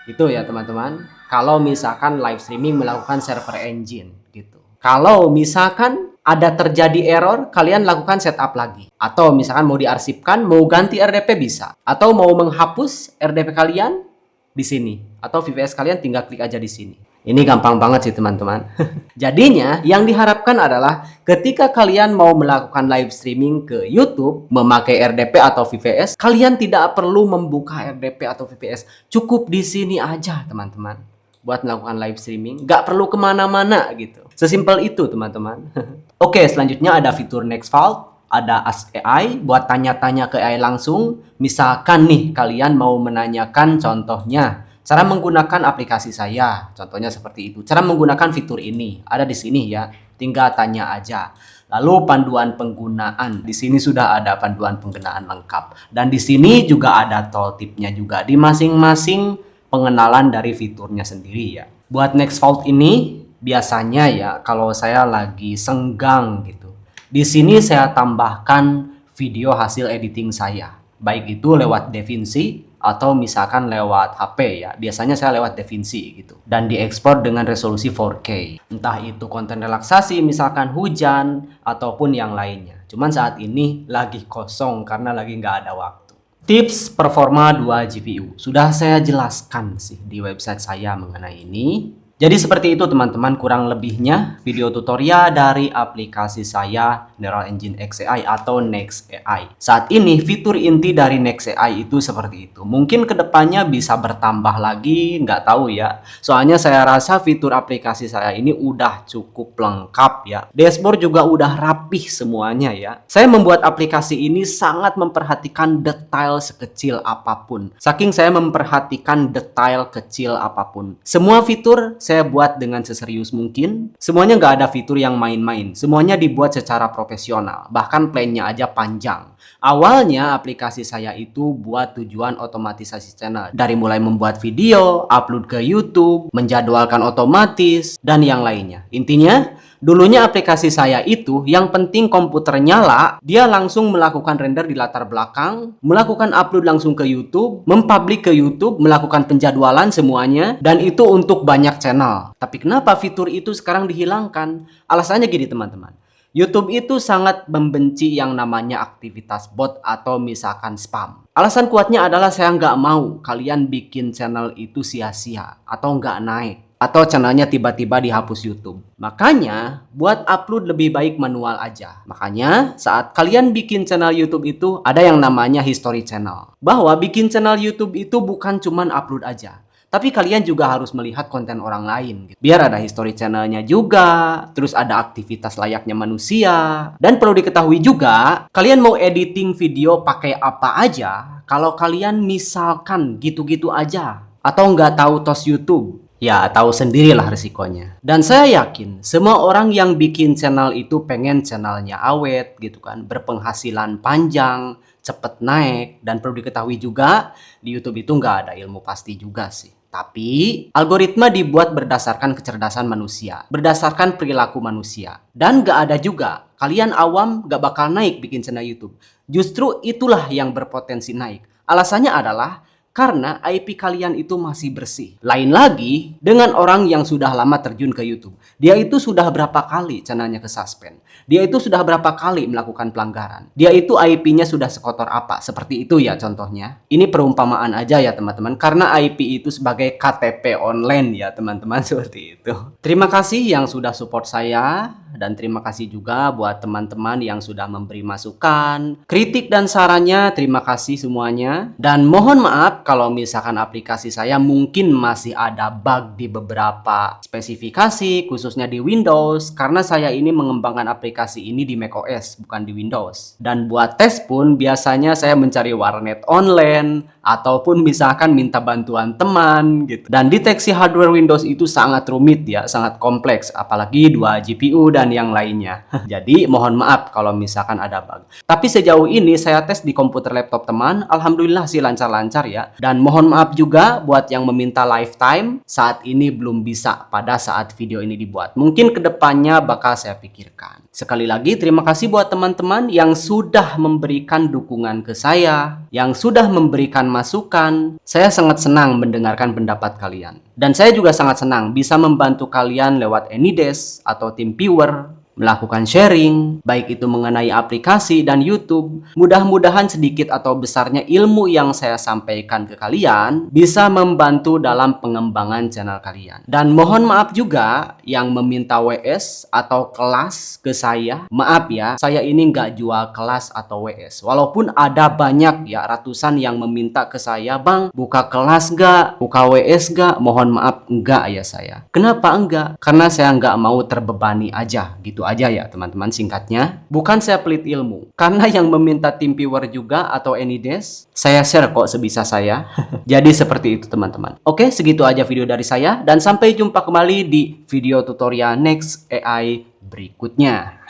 gitu ya teman-teman. Kalau misalkan live streaming melakukan server engine gitu. Kalau misalkan ada terjadi error, kalian lakukan setup lagi. Atau misalkan mau diarsipkan, mau ganti RDP bisa. Atau mau menghapus RDP kalian di sini. Atau VPS kalian tinggal klik aja di sini. Ini gampang banget sih teman-teman. Jadinya yang diharapkan adalah ketika kalian mau melakukan live streaming ke YouTube memakai RDP atau VPS, kalian tidak perlu membuka RDP atau VPS. Cukup di sini aja teman-teman. Buat melakukan live streaming, nggak perlu kemana-mana gitu. Sesimpel itu teman-teman. Oke, selanjutnya ada fitur Nextvault. Ada Ask AI buat tanya-tanya ke AI langsung. Misalkan nih kalian mau menanyakan contohnya cara menggunakan aplikasi saya, contohnya seperti itu. Cara menggunakan fitur ini ada di sini ya. Tinggal tanya aja. Lalu panduan penggunaan. Di sini sudah ada panduan penggunaan lengkap. Dan di sini juga ada tooltipnya juga di masing-masing pengenalan dari fiturnya sendiri ya. Buat Nextvault ini biasanya ya kalau saya lagi senggang gitu. Di sini saya tambahkan video hasil editing saya. Baik itu lewat DaVinci atau misalkan lewat HP ya. Biasanya saya lewat DaVinci gitu. Dan diekspor dengan resolusi 4K. Entah itu konten relaksasi, misalkan hujan, ataupun yang lainnya. Cuman saat ini lagi kosong karena lagi nggak ada waktu. Tips performa 2 GPU. Sudah saya jelaskan sih di website saya mengenai ini. Jadi seperti itu teman-teman kurang lebihnya video tutorial dari aplikasi saya Neural Engine XAI atau NextAI. Saat ini fitur inti dari NextAI itu seperti itu. Mungkin kedepannya bisa bertambah lagi, nggak tahu ya. Soalnya saya rasa fitur aplikasi saya ini udah cukup lengkap ya. Dashboard juga udah rapih semuanya ya. Saya membuat aplikasi ini sangat memperhatikan detail sekecil apapun. Saking saya memperhatikan detail kecil apapun. Semua fitur saya buat dengan seserius mungkin. Semuanya nggak ada fitur yang main-main. Semuanya dibuat secara profesional. Bahkan plannya aja panjang. Awalnya aplikasi saya itu buat tujuan otomatisasi channel. Dari mulai membuat video, upload ke YouTube, menjadwalkan otomatis, dan yang lainnya. Intinya, dulunya aplikasi saya itu yang penting komputer nyala, dia langsung melakukan render di latar belakang, melakukan upload langsung ke YouTube, mempublish ke YouTube, melakukan penjadwalan semuanya, dan itu untuk banyak channel. Tapi kenapa fitur itu sekarang dihilangkan? Alasannya gini teman-teman. YouTube itu sangat membenci yang namanya aktivitas bot atau misalkan spam. Alasan kuatnya adalah saya nggak mau kalian bikin channel itu sia-sia atau nggak naik. Atau channelnya tiba-tiba dihapus YouTube. Makanya, buat upload lebih baik manual aja. Makanya, saat kalian bikin channel YouTube itu, ada yang namanya history channel. Bahwa bikin channel YouTube itu bukan cuman upload aja. Tapi kalian juga harus melihat konten orang lain. Biar ada history channelnya juga, terus ada aktivitas layaknya manusia. Dan perlu diketahui juga, kalian mau editing video pakai apa aja, kalau kalian misalkan gitu-gitu aja, atau nggak tahu tos YouTube, ya tahu sendirilah resikonya. Dan saya yakin semua orang yang bikin channel itu pengen channelnya awet gitu kan, berpenghasilan panjang, cepet naik. Dan perlu diketahui juga di YouTube itu nggak ada ilmu pasti juga sih. Tapi algoritma dibuat berdasarkan kecerdasan manusia, berdasarkan perilaku manusia. Dan nggak ada juga kalian awam nggak bakal naik bikin channel YouTube. Justru itulah yang berpotensi naik. Alasannya adalah karena IP kalian itu masih bersih. Lain lagi dengan orang yang sudah lama terjun ke YouTube. Dia itu sudah berapa kali channelnya kesuspend. Dia itu sudah berapa kali melakukan pelanggaran. Dia itu IP-nya sudah sekotor apa. Seperti itu ya contohnya. Ini perumpamaan aja ya teman-teman. Karena IP itu sebagai KTP online ya teman-teman. Seperti itu. Terima kasih yang sudah support saya. Dan terima kasih juga buat teman-teman yang sudah memberi masukan, kritik dan sarannya. Terima kasih semuanya. Dan mohon maaf kalau misalkan aplikasi saya mungkin masih ada bug di beberapa spesifikasi, khususnya di Windows, karena saya ini mengembangkan aplikasi ini di macOS, bukan di Windows. Dan buat tes pun biasanya saya mencari warnet online, ataupun misalkan minta bantuan teman gitu. Dan deteksi hardware Windows itu sangat rumit ya, sangat kompleks, apalagi 2 GPU dan yang lainnya. Jadi mohon maaf kalau misalkan ada bug. Tapi sejauh ini saya tes di komputer laptop teman, alhamdulillah sih lancar-lancar ya. Dan mohon maaf juga buat yang meminta lifetime, saat ini belum bisa pada saat video ini dibuat. Mungkin kedepannya bakal saya pikirkan. Sekali lagi terima kasih buat teman-teman yang sudah memberikan dukungan ke saya, yang sudah memberikan masukan. Saya sangat senang mendengarkan pendapat kalian. Dan saya juga sangat senang bisa membantu kalian lewat AnyDesk atau TeamViewer, melakukan sharing, baik itu mengenai aplikasi dan YouTube. Mudah-mudahan sedikit atau besarnya ilmu yang saya sampaikan ke kalian bisa membantu dalam pengembangan channel kalian. Dan mohon maaf juga yang meminta WS atau kelas ke saya. Maaf ya, saya ini nggak jual kelas atau WS. Walaupun ada banyak ya, ratusan yang meminta ke saya, "Bang, buka kelas nggak? Buka WS nggak?" Mohon maaf, enggak ya saya. Kenapa enggak? Karena saya nggak mau terbebani aja gitu aja ya teman-teman, singkatnya. Bukan saya pelit ilmu, karena yang meminta TeamViewer juga atau AnyDesk saya share kok sebisa saya. Jadi seperti itu teman-teman. Oke, segitu aja video dari saya, dan sampai jumpa kembali di video tutorial NextAI berikutnya.